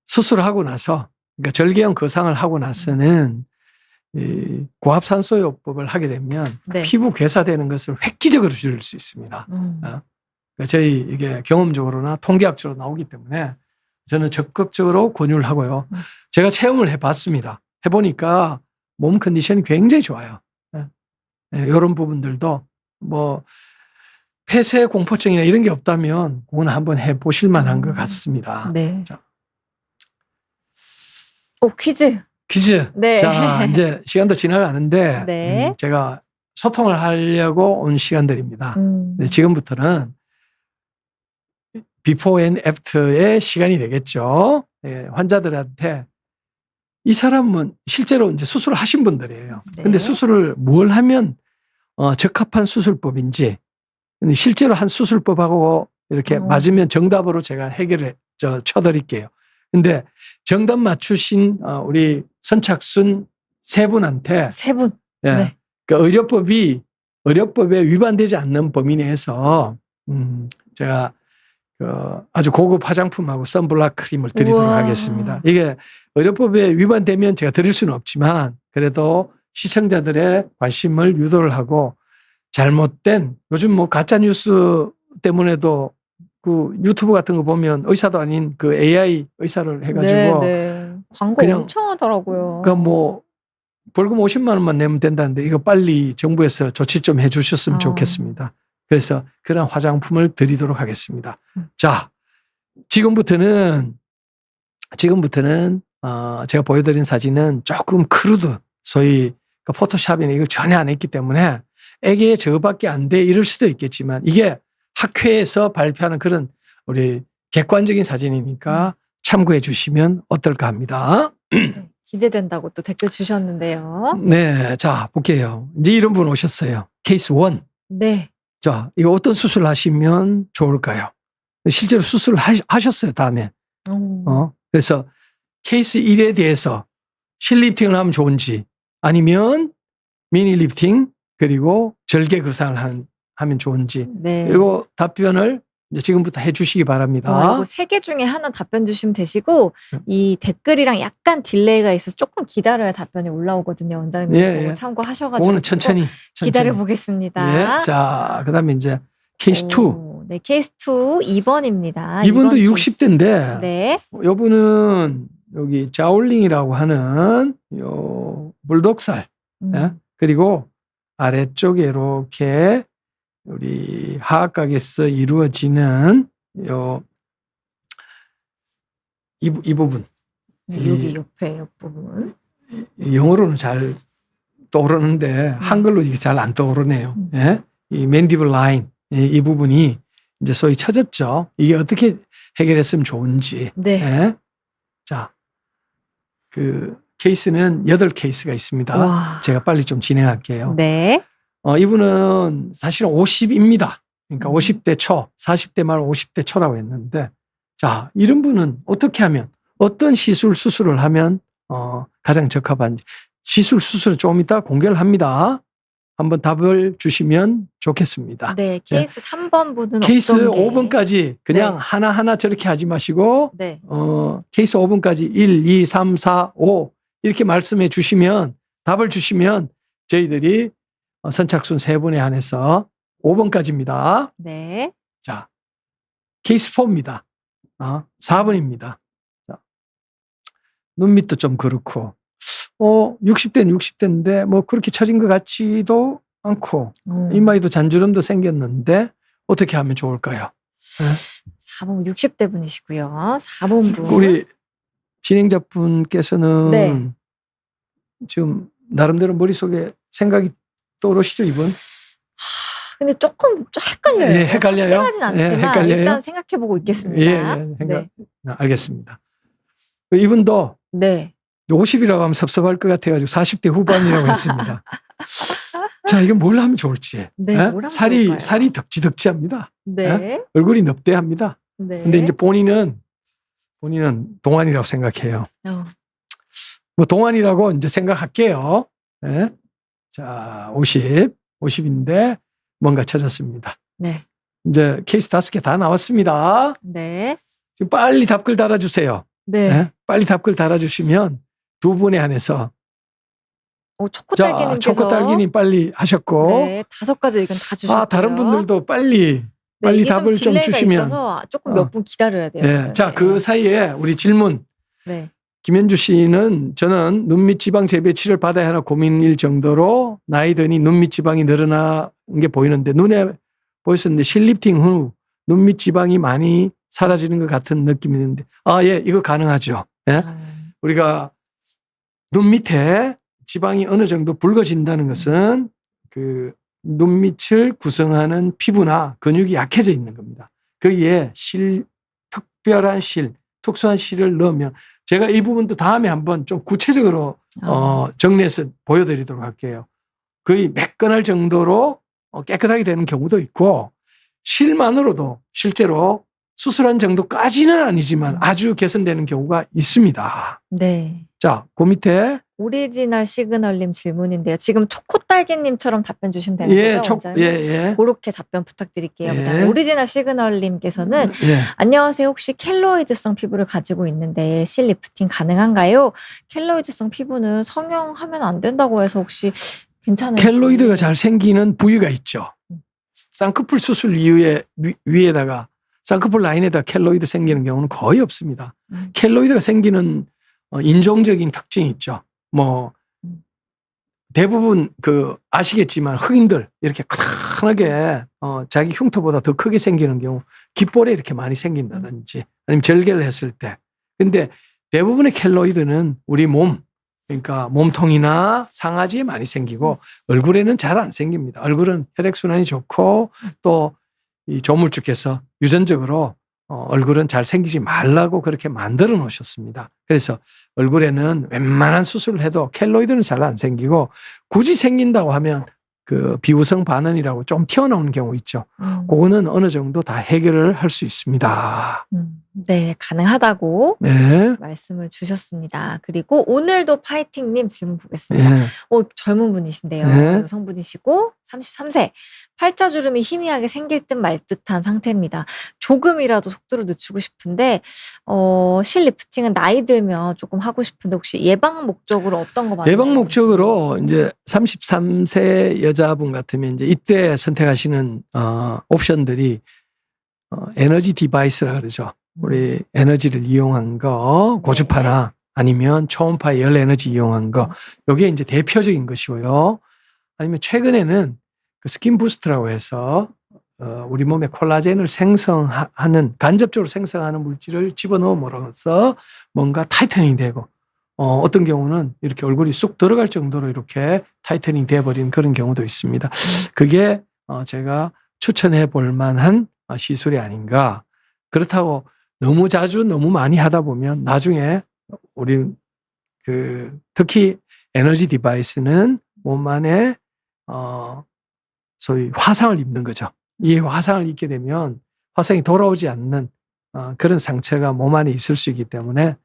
수술하고 나서 그러니까 절개형 거상을 하고 나서는 이 고압산소요법을 하게 되면 피부 괴사되는 것을 획기적으로 줄일 수 있습니다. 그러니까 저희 이게 경험적으로나 통계학적으로 나오기 때문에 저는 적극적으로 권유를 하고요. 제가 체험을 해봤습니다. 해보니까 몸 컨디션이 굉장히 좋아요. 이런 부분들도 폐쇄 공포증이나 이런 게 없다면 그건 한번 해보실 만한 것 같습니다. 네. 자. 퀴즈. 네. 자, 이제 시간도 지나가는데 제가 소통을 하려고 온 시간들입니다. 지금부터는 비포 앤 애프터의 시간이 되겠죠. 환자들한테 이 사람은 실제로 이제 수술을 하신 분들이에요. 근데 수술을 뭘 하면 적합한 수술법인지 실제로 한 수술법하고 이렇게 맞으면 정답으로 제가 쳐드릴게요. 근데 정답 맞추신 우리 선착순 3분한테 예. 네. 그러니까 의료법에 위반되지 않는 범위 내에서 제가 아주 고급 화장품하고 선블락 크림을 드리도록 우와. 하겠습니다. 이게 의료법에 위반되면 제가 드릴 수는 없지만 그래도 시청자들의 관심을 유도를 하고 잘못된 요즘 뭐 가짜 뉴스 때문에도 그 유튜브 같은 거 보면 의사도 아닌 그 AI 의사를 해가지고 네. 광고 그냥 엄청 하더라고요. 그러니까 뭐 벌금 50만 원만 내면 된다는데 이거 빨리 정부에서 조치 좀 해주셨으면 좋겠습니다. 그래서 그런 화장품을 드리도록 하겠습니다. 자, 지금부터는 제가 보여드린 사진은 조금 크루드, 소위 포토샵이나 이걸 전혀 안 했기 때문에 에게 저거밖에 안 돼 이럴 수도 있겠지만 이게 학회에서 발표하는 그런 우리 객관적인 사진이니까 참고해 주시면 어떨까 합니다. 네, 기대된다고 또 댓글 주셨는데요. 네, 자 볼게요. 이제 이런 분 오셨어요. 케이스 1. 네. 자, 이거 어떤 수술 하시면 좋을까요? 실제로 수술을 하셨어요, 다음에. 그래서 케이스 1에 대해서 실리프팅을 하면 좋은지 아니면 미니 리프팅 그리고 절개 거상을 하면 좋은지 네. 이거 답변을 이제 지금부터 해 주시기 바랍니다. 이거 3개 중에 하나 답변 주시면 되시고 이 댓글이랑 약간 딜레이가 있어서 조금 기다려야 답변이 올라오거든요. 원장님 예. 참고하셔가지고 그거는 천천히. 기다려 보겠습니다. 예. 자, 그다음에 이제 케이스 2. 네, 케이스 2 2번입니다. 이분도 60대인데 네. 이분은 여기 자올링이라고 하는 요 물독살 예? 그리고 아래쪽에 이렇게 우리 하악각에서 이루어지는 이 부분 여기 옆에 옆부분 영어로는 잘 떠오르는데 한글로 이게 잘 안 떠오르네요. 예? 이 맨디블 라인 이 부분이 이제 소위 처졌죠. 이게 어떻게 해결했으면 좋은지. 네. 예? 자, 그 케이스는 8케이스가 있습니다. 와. 제가 빨리 좀 진행할게요. 네. 이분은 사실은 50입니다. 그러니까 50대 초, 40대 말 50대 초라고 했는데, 자, 이런 분은 어떻게 하면, 어떤 수술을 하면, 가장 적합한지. 수술은 조금 이따 공개를 합니다. 한번 답을 주시면 좋겠습니다. 네, 케이스 3번 분은 케이스 어떤 게? 5번까지 그냥 네. 하나하나 저렇게 하지 마시고, 네. 케이스 5번까지 1, 2, 3, 4, 5 이렇게 말씀해 주시면, 답을 주시면 저희들이 선착순 3분에 한해서 5번까지입니다. 네. 자, 케이스 4입니다. 4번입니다. 자, 눈 밑도 좀 그렇고, 60대는 60대인데 뭐 그렇게 처진 것 같지도 않고, 이마에도 잔주름도 생겼는데 어떻게 하면 좋을까요? 네? 4번 60대 분이시고요. 4번 분. 우리 진행자분께서는 네. 지금 나름대로 머릿속에 생각이 떠오르시죠, 이분? 근데 조금 헷갈려요. 예, 헷갈려요? 확실하진 않지만 예, 헷갈려요? 일단 생각해보고 있겠습니다. 네. 알겠습니다. 이분도 네. 50이라고 하면 섭섭할 것 같아가지고 40대 후반이라고 했습니다. 자, 이건 뭘 하면 좋을지. 네, 예? 뭘 하면 좋을까요? 살이 덕지덕지합니다. 네. 예? 얼굴이 넙대합니다. 네. 근데 이제 본인은 동안이라고 생각해요. 뭐 동안이라고 이제 생각할게요. 예? 자, 50인데 뭔가 처졌습니다. 네. 이제 케이스 5개 다 나왔습니다. 네. 지금 빨리 답글 달아주세요. 네. 예? 빨리 답글 달아주시면 2분에 한해서. 초코딸기님께서 초코딸기님 빨리 하셨고. 네, 5가지 의견 다 주셨고요. 다른 분들도 빨리 이게 답을 좀 딜레이가 주시면. 있어서 조금 몇 분 기다려야 돼요. 예. 자, 그 사이에 우리 질문. 네. 김현주 씨는 저는 눈밑 지방 재배 치료를 받아야 하나 고민일 정도로 나이 드니 눈밑 지방이 늘어난 게 보이는데 눈에 보였었는데 실리프팅 후 눈밑 지방이 많이 사라지는 것 같은 느낌이 드는데 예, 이거 가능하죠. 예? 우리가 눈 밑에 지방이 어느 정도 붉어진다는 것은 그 눈밑을 구성하는 피부나 근육이 약해져 있는 겁니다. 거기에 특별한 특수한 실을 넣으면 제가 이 부분도 다음에 한번 좀 구체적으로 정리해서 보여드리도록 할게요. 거의 매끈할 정도로 깨끗하게 되는 경우도 있고 실만으로도 실제로 수술한 정도까지는 아니지만 아주 개선되는 경우가 있습니다. 네. 자, 그 밑에 오리지널 시그널님 질문인데요. 지금 초코딸기님처럼 답변 주시면 되는 예, 거죠, 원장님? 예. 그렇게 답변 부탁드릴게요. 예. 그다음에 오리지널 시그널님께서는 예. 안녕하세요. 혹시 켈로이드성 피부를 가지고 있는데 실 리프팅 가능한가요? 켈로이드성 피부는 성형하면 안 된다고 해서 혹시 괜찮은지. 켈로이드가 잘 생기는 부위가 있죠. 쌍꺼풀 수술 이후에 위에다가 쌍꺼풀 라인에다 켈로이드 생기는 경우는 거의 없습니다. 켈로이드가 생기는 인종적인 특징이 있죠. 뭐 대부분 아시겠지만 흑인들 이렇게 크게 자기 흉터보다 더 크게 생기는 경우 귓볼에 이렇게 많이 생긴다든지 아니면 절개를 했을 때. 근데 대부분의 켈로이드는 우리 몸 그러니까 몸통이나 상아지에 많이 생기고 얼굴에는 잘 안 생깁니다. 얼굴은 혈액순환이 좋고 또 이 조물주께서 유전적으로 얼굴은 잘 생기지 말라고 그렇게 만들어 놓으셨습니다. 그래서 얼굴에는 웬만한 수술을 해도 켈로이드는 잘 안 생기고 굳이 생긴다고 하면 그 비우성 반응이라고 좀 튀어나오는 경우 있죠. 그거는 어느 정도 다 해결을 할 수 있습니다. 네, 가능하다고 네. 말씀을 주셨습니다. 그리고 오늘도 파이팅님 질문 보겠습니다. 네. 젊은 분이신데요. 네. 여성분이시고 33세. 팔자주름이 희미하게 생길 듯 말 듯한 상태입니다. 조금이라도 속도를 늦추고 싶은데 실 리프팅은 나이 들면 조금 하고 싶은데 혹시 예방 목적으로 어떤 거 많이 예방 하는지. 목적으로 이제 33세 여자분 같으면 이제 이때 선택하시는 옵션들이 에너지 디바이스라 그러죠. 우리 에너지를 이용한 거 고주파나 아니면 초음파 열 에너지 이용한 거 요게 이제 대표적인 것이고요. 아니면 최근에는 그 스킨 부스트라고 해서 우리 몸에 콜라겐을 생성하는 간접적으로 생성하는 물질을 집어넣음으로써 뭔가 타이트닝 되고 어떤 경우는 이렇게 얼굴이 쑥 들어갈 정도로 이렇게 타이트닝 돼버린 그런 경우도 있습니다. 그게 제가 추천해 볼 만한 시술이 아닌가. 그렇다고 너무 자주 너무 많이 하다 보면 나중에 우리 특히 에너지 디바이스는 몸 안에 소위 화상을 입는 거죠. 이 화상을 입게 되면 화상이 돌아오지 않는 그런 상처가 몸 안에 있을 수 있기 때문에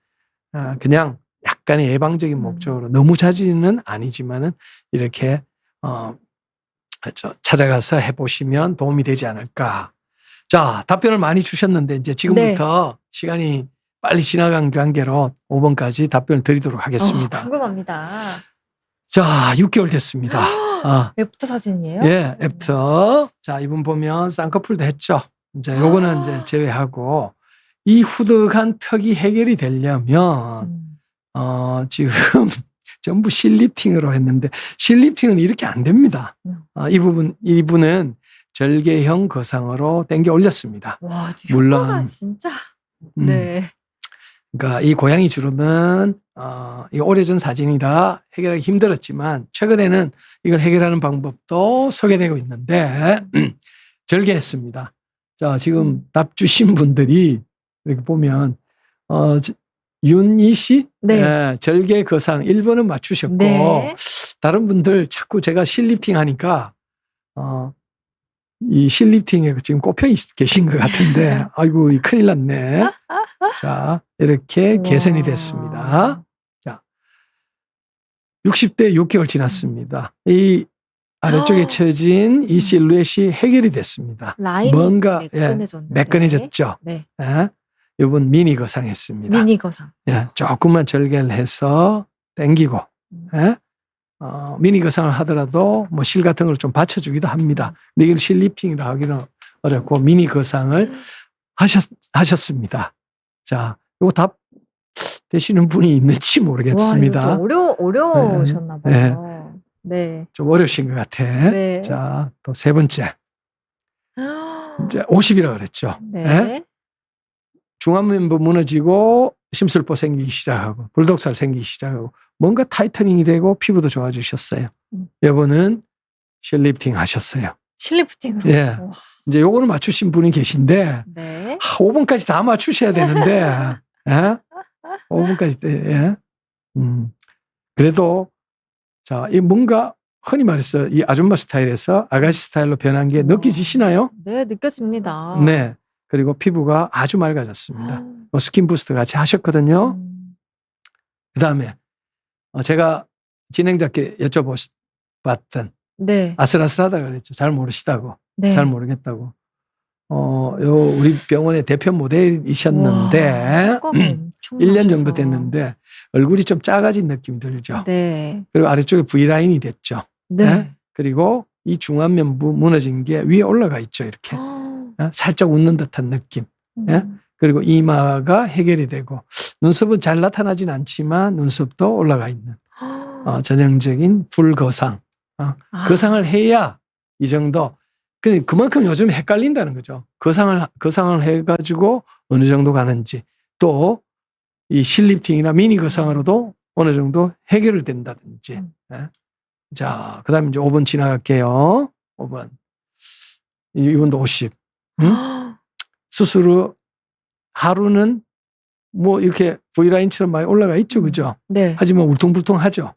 그냥 약간의 예방적인 목적으로 너무 자주는 아니지만은 이렇게 찾아가서 해보시면 도움이 되지 않을까. 자, 답변을 많이 주셨는데 이제 지금부터 시간이 빨리 지나간 관계로 5번까지 답변을 드리도록 하겠습니다. 궁금합니다. 자, 6개월 됐습니다. 애프터 사진이에요? 예, 애프터. 자, 이분 보면 쌍꺼풀도 했죠. 이제 요거는 이제 제외하고 이 후덕한 턱이 해결이 되려면 지금 전부 실리프팅으로 했는데 실리프팅은 이렇게 안 됩니다. 이분은 절개형 거상으로 당겨 올렸습니다. 와, 물론 효과가 진짜. 네. 그러니까 이 고양이 주름은 이 오래전 사진이라 해결하기 힘들었지만 최근에는 이걸 해결하는 방법도 소개되고 있는데 절개했습니다. 자, 지금 답 주신 분들이 이렇게 보면 윤희 씨 네, 절개 거상 1번은 맞추셨고 다른 분들 자꾸 제가 실리프팅 하니까 이 실리프팅에 지금 꼽혀 계신 것 같은데 아이고 큰일 났네. 자, 이렇게 개선이 됐습니다. 자, 60대 6개월 지났습니다. 이 아래쪽에 쳐진 이 실루엣이 해결이 됐습니다. 라인이 뭔가 매끈해졌는데. 매끈해졌죠. 네. 이번 미니 거상 했습니다. 미니 거상. 조금만 절개를 해서 당기고 미니 거상을 하더라도 뭐 실 같은 걸 좀 받쳐주기도 합니다. 근데 이걸 실리프팅이라 하기는 어렵고 미니 거상을 하셨습니다. 자, 이거 답 되시는 분이 있는지 모르겠습니다. 와, 이거 어려우셨나 봐요. 네. 좀 어려우신 것 같아. 네. 자, 또 세 번째. 이제 50이라고 그랬죠. 네. 중안면부 무너지고 심술보 생기기 시작하고 불독살 생기기 시작하고 뭔가 타이트닝이 되고 피부도 좋아지셨어요. 이번은 실리프팅 하셨어요. 실리프팅으로. 예. 이제 요거는 맞추신 분이 계신데 5번까지 다 맞추셔야 되는데 5번까지 예. 그래도 자, 이 뭔가 흔히 말해서 이 아줌마 스타일에서 아가씨 스타일로 변한 게 느껴지시나요? 네, 느껴집니다. 네. 그리고 피부가 아주 맑아졌습니다. 스킨 부스트 같이 하셨거든요. 그다음에 제가 진행자께 여쭤봤던 네. 아슬아슬하다고 그랬죠. 잘 모르시다고. 네. 잘 모르겠다고. 우리 병원의 대표 모델이셨는데, 와, 1년 정도 됐는데, 얼굴이 좀 작아진 느낌이 들죠. 네. 그리고 아래쪽에 V라인이 됐죠. 네. 예? 그리고 이 중안면부 무너진 게 위에 올라가 있죠. 이렇게. 살짝 웃는 듯한 느낌. 예? 그리고 이마가 해결이 되고, 눈썹은 잘 나타나진 않지만, 눈썹도 올라가 있는, 전형적인 불거상. 거상을 해야 이 정도. 그만큼 요즘 헷갈린다는 거죠. 거상을 해가지고 어느 정도 가는지, 또 이 실리프팅이나 미니 거상으로도 어느 정도 해결을 된다든지. 예? 자, 그 다음에 이제 5번 지나갈게요. 5번. 이분도 50. 수술 후 하루는 뭐 이렇게 V라인처럼 많이 올라가 있죠. 그죠? 네. 하지만 울퉁불퉁하죠.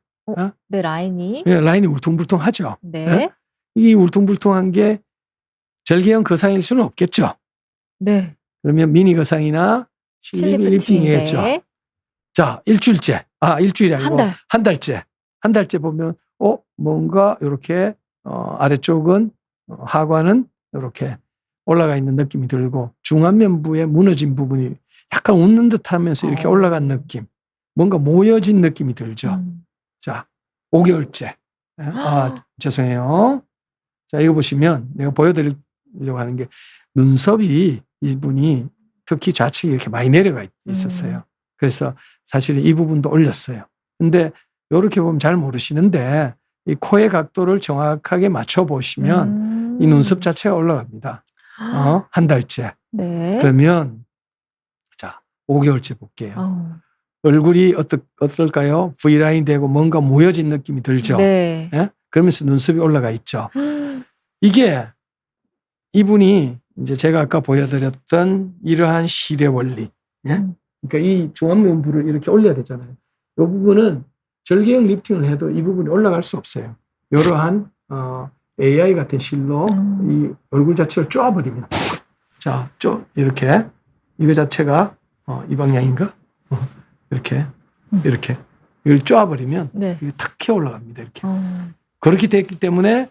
네, 라인이. 예, 라인이 울퉁불퉁하죠. 네. 예? 이 울퉁불퉁한 게 절개형 거상일 수는 없겠죠. 네. 그러면 미니 거상이나 실리프팅이겠죠. 슬리프팅인데. 자, 일주일이 아니고 한 달째 보면 뭔가 이렇게 아래쪽은 하관은 이렇게 올라가 있는 느낌이 들고 중안면부의 무너진 부분이 약간 웃는 듯하면서 이렇게 올라간 느낌, 뭔가 모여진 느낌이 들죠. 자, 5개월째. 죄송해요. 자, 이거 보시면 내가 보여드리려고 하는 게 눈썹이 이분이 특히 좌측에 이렇게 많이 내려가 있었어요. 그래서 사실 이 부분도 올렸어요. 근데 이렇게 보면 잘 모르시는데 이 코의 각도를 정확하게 맞춰 보시면 이 눈썹 자체가 올라갑니다. 한 달째. 네. 그러면 자, 5개월째 볼게요. 얼굴이 어떨까요? V라인 되고 뭔가 모여진 느낌이 들죠. 네. 예? 그러면서 눈썹이 올라가 있죠. 이게 이분이 이제 제가 아까 보여드렸던 이러한 실의 원리. 예? 그러니까 이 중안면부를 이렇게 올려야 되잖아요. 이 부분은 절개형 리프팅을 해도 이 부분이 올라갈 수 없어요. 이러한 AI 같은 실로 이 얼굴 자체를 쪼아버리면, 자, 이렇게 이거 자체가 이 방향인가? 이렇게 이걸 쪼아버리면 네. 이게 탁 튀어 올라갑니다. 이렇게. 그렇게 됐기 때문에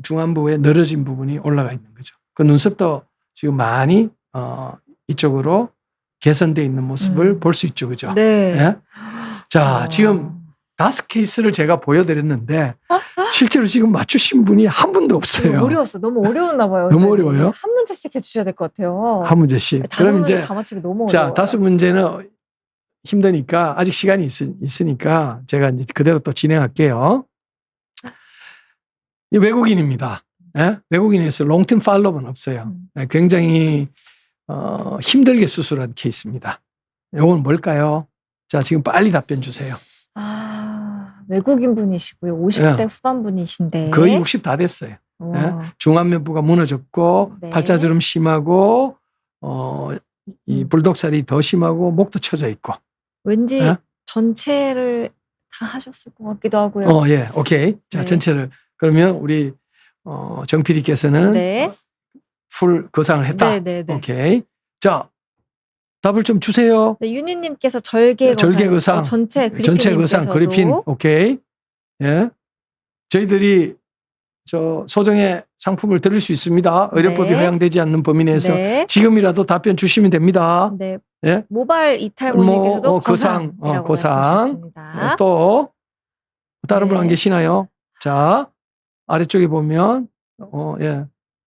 중안부에 늘어진 부분이 올라가 있는 거죠. 그 눈썹도 지금 많이 이쪽으로 개선되어 있는 모습을 볼 수 있죠. 그죠? 네. 예? 자, 지금 5케이스를 제가 보여드렸는데 실제로 지금 맞추신 분이 한 분도 없어요. 어려웠어. 너무 어려웠나 봐요. 너무 어려워요? 한 문제씩 해주셔야 될 것 같아요. 한 문제씩. 5문제 다 맞히기 너무 어려워요. 자, 5문제는 힘드니까 아직 시간이 있으니까 제가 이제 그대로 또 진행할게요. 이 외국인입니다. 예? 외국인에서 롱템 팔로우는 없어요. 굉장히 힘들게 수술한 케이스입니다. 이건 뭘까요? 자, 지금 빨리 답변 주세요. 외국인 분이시고요. 50대 후반 분이신데. 거의 60 다 됐어요. 예? 중안면부가 무너졌고, 네. 팔자주름 심하고, 이 불독살이 더 심하고, 목도 쳐져 있고. 왠지 예? 전체를 다 하셨을 것 같기도 하고요. 예, 오케이. 자, 네. 전체를. 그러면 우리 정 PD께서는 네. 풀 거상을 했다. 네. 오케이. 자, 답을 좀 주세요. 네, 윤희님께서 절개 거상. 전체 거상 그리핀. 오케이. 예. 저희들이 소정의 상품을 드릴 수 있습니다. 의료법이 네. 허용되지 않는 범위 내에서 네. 지금이라도 답변 주시면 됩니다. 네. 예. 모발 이탈모님께서도 거상이라고 거상. 말씀하셨습니다. 또 다른 분 안 네. 계시나요? 자, 아래쪽에 보면 예.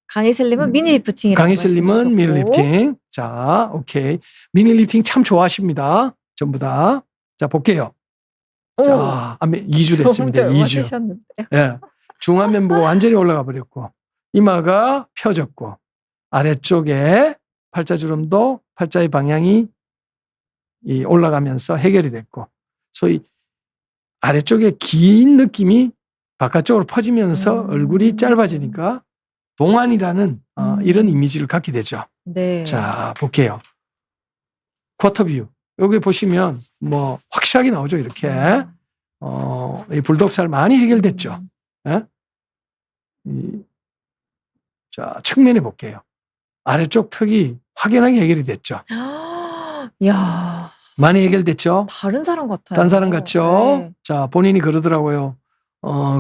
강희슬님은 미니 리프팅이라고 강희슬님은 미니 말씀하셨고. 리프팅. 자, 오케이. 미니 리프팅 참 좋아하십니다. 전부 다. 자, 볼게요. 자, 2주 됐습니다. 2주. 맞으셨는데요. 예. 중안면부가 완전히 올라가 버렸고, 이마가 펴졌고, 아래쪽에 팔자주름도 팔자의 방향이 올라가면서 해결이 됐고, 소위 아래쪽에 긴 느낌이 바깥쪽으로 퍼지면서 얼굴이 짧아지니까 동안이라는 이런 이미지를 갖게 되죠. 네. 자, 볼게요. 쿼터뷰. 여기 보시면 뭐 확실하게 나오죠. 이렇게. 이 불독살 많이 해결됐죠. 예? 자, 측면에 볼게요. 아래쪽 턱이 확연하게 해결이 됐죠. 이야. 많이 해결됐죠? 다른 사람 같아요. 딴 사람 같죠? 네. 자, 본인이 그러더라고요.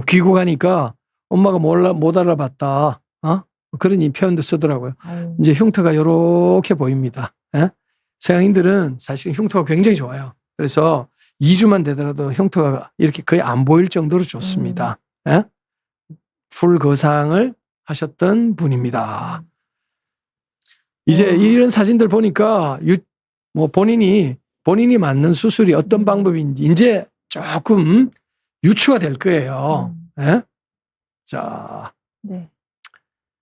귀국하니까 엄마가 못 알아봤다. 그런 이 표현도 쓰더라고요. 아유. 이제 흉터가 이렇게 보입니다. 예? 서양인들은 사실 흉터가 굉장히 좋아요. 그래서 2주만 되더라도 흉터가 이렇게 거의 안 보일 정도로 좋습니다. 예? 풀 거상을 하셨던 분입니다. 이제 이런 사진들 보니까 뭐 본인이 맞는 수술이 어떤 방법인지 이제 조금 유추가 될 거예요. 예? 자, 네.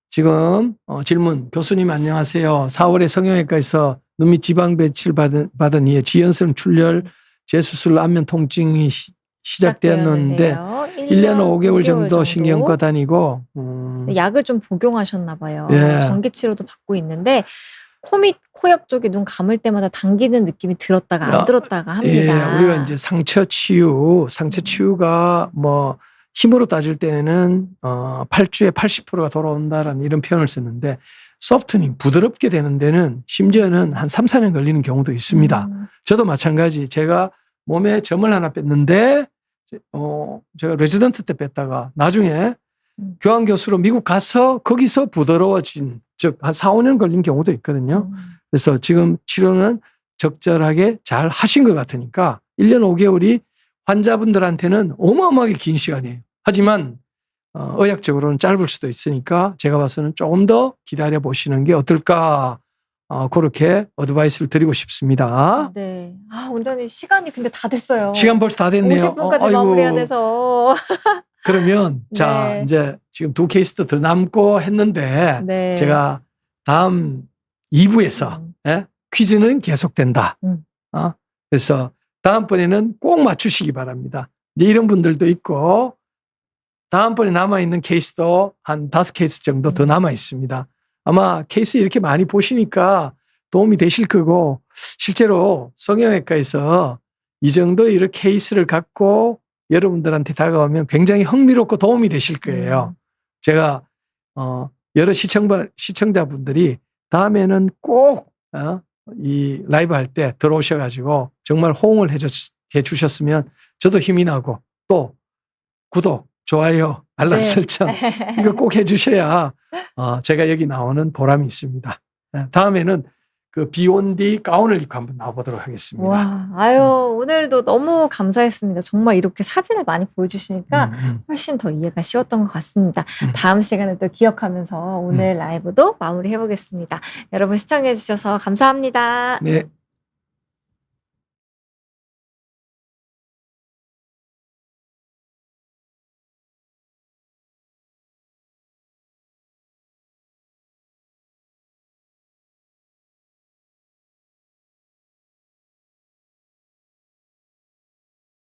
지금 질문. 교수님 안녕하세요. 4월에 성형외과에서 눈밑 지방 배치를 받은 이에 지연성 출혈 재수술 안면 통증이 시작되었는데 1년 5개월 정도 신경과 다니고 약을 좀 복용하셨나 봐요. 예. 전기 치료도 받고 있는데 코 밑 코 옆 쪽에 눈 감을 때마다 당기는 느낌이 들었다가 안 들었다가 합니다. 예, 우리가 이제 상처 치유가 뭐 힘으로 따질 때는 8주에 80%가 돌아온다라는 이런 표현을 썼는데 소프트닝 부드럽게 되는 데는 심지어는 한 3, 4년 걸리는 경우도 있습니다. 저도 마찬가지. 제가 몸에 점을 하나 뺐는데 제가 레지던트 때 뺐다가 나중에 교환 교수로 미국 가서 거기서 부드러워진, 즉 한 4, 5년 걸린 경우도 있거든요. 그래서 지금 치료는 적절하게 잘 하신 것 같으니까 1년 5개월이 환자분들한테는 어마어마하게 긴 시간이에요. 하지만 의학적으로는 짧을 수도 있으니까 제가 봐서는 조금 더 기다려 보시는 게 어떨까, 그렇게 어드바이스를 드리고 싶습니다. 네. 원장님 시간이 근데 다 됐어요. 시간 벌써 다 됐네요. 50분까지 마무리해야 돼서. 그러면 네. 자, 이제 지금 2 케이스도 더 남고 했는데 네. 제가 다음 2부에서 퀴즈는 계속된다. 그래서 다음번에는 꼭 맞추시기 바랍니다. 이제 이런 분들도 있고 다음번에 남아있는 케이스도 한 5케이스 정도 더 남아 있습니다. 아마 케이스 이렇게 많이 보시니까 도움이 되실 거고, 실제로 성형외과에서 이 정도 이런 케이스를 갖고 여러분들한테 다가오면 굉장히 흥미롭고 도움이 되실 거예요. 제가 여러 시청자분들이 다음에는 꼭 이 라이브 할 때 들어오셔가지고 정말 호응을 해주셨으면 저도 힘이 나고, 또 구독, 좋아요, 알람 네. 설정 이거 꼭 해주셔야 제가 여기 나오는 보람이 있습니다. 다음에는 그 비욘디 가운을 입고 한번 나와보도록 하겠습니다. 와, 아유, 오늘도 너무 감사했습니다. 정말 이렇게 사진을 많이 보여주시니까 훨씬 더 이해가 쉬웠던 것 같습니다. 다음 시간에 또 기억하면서 오늘 라이브도 마무리해보겠습니다. 여러분 시청해주셔서 감사합니다. 네.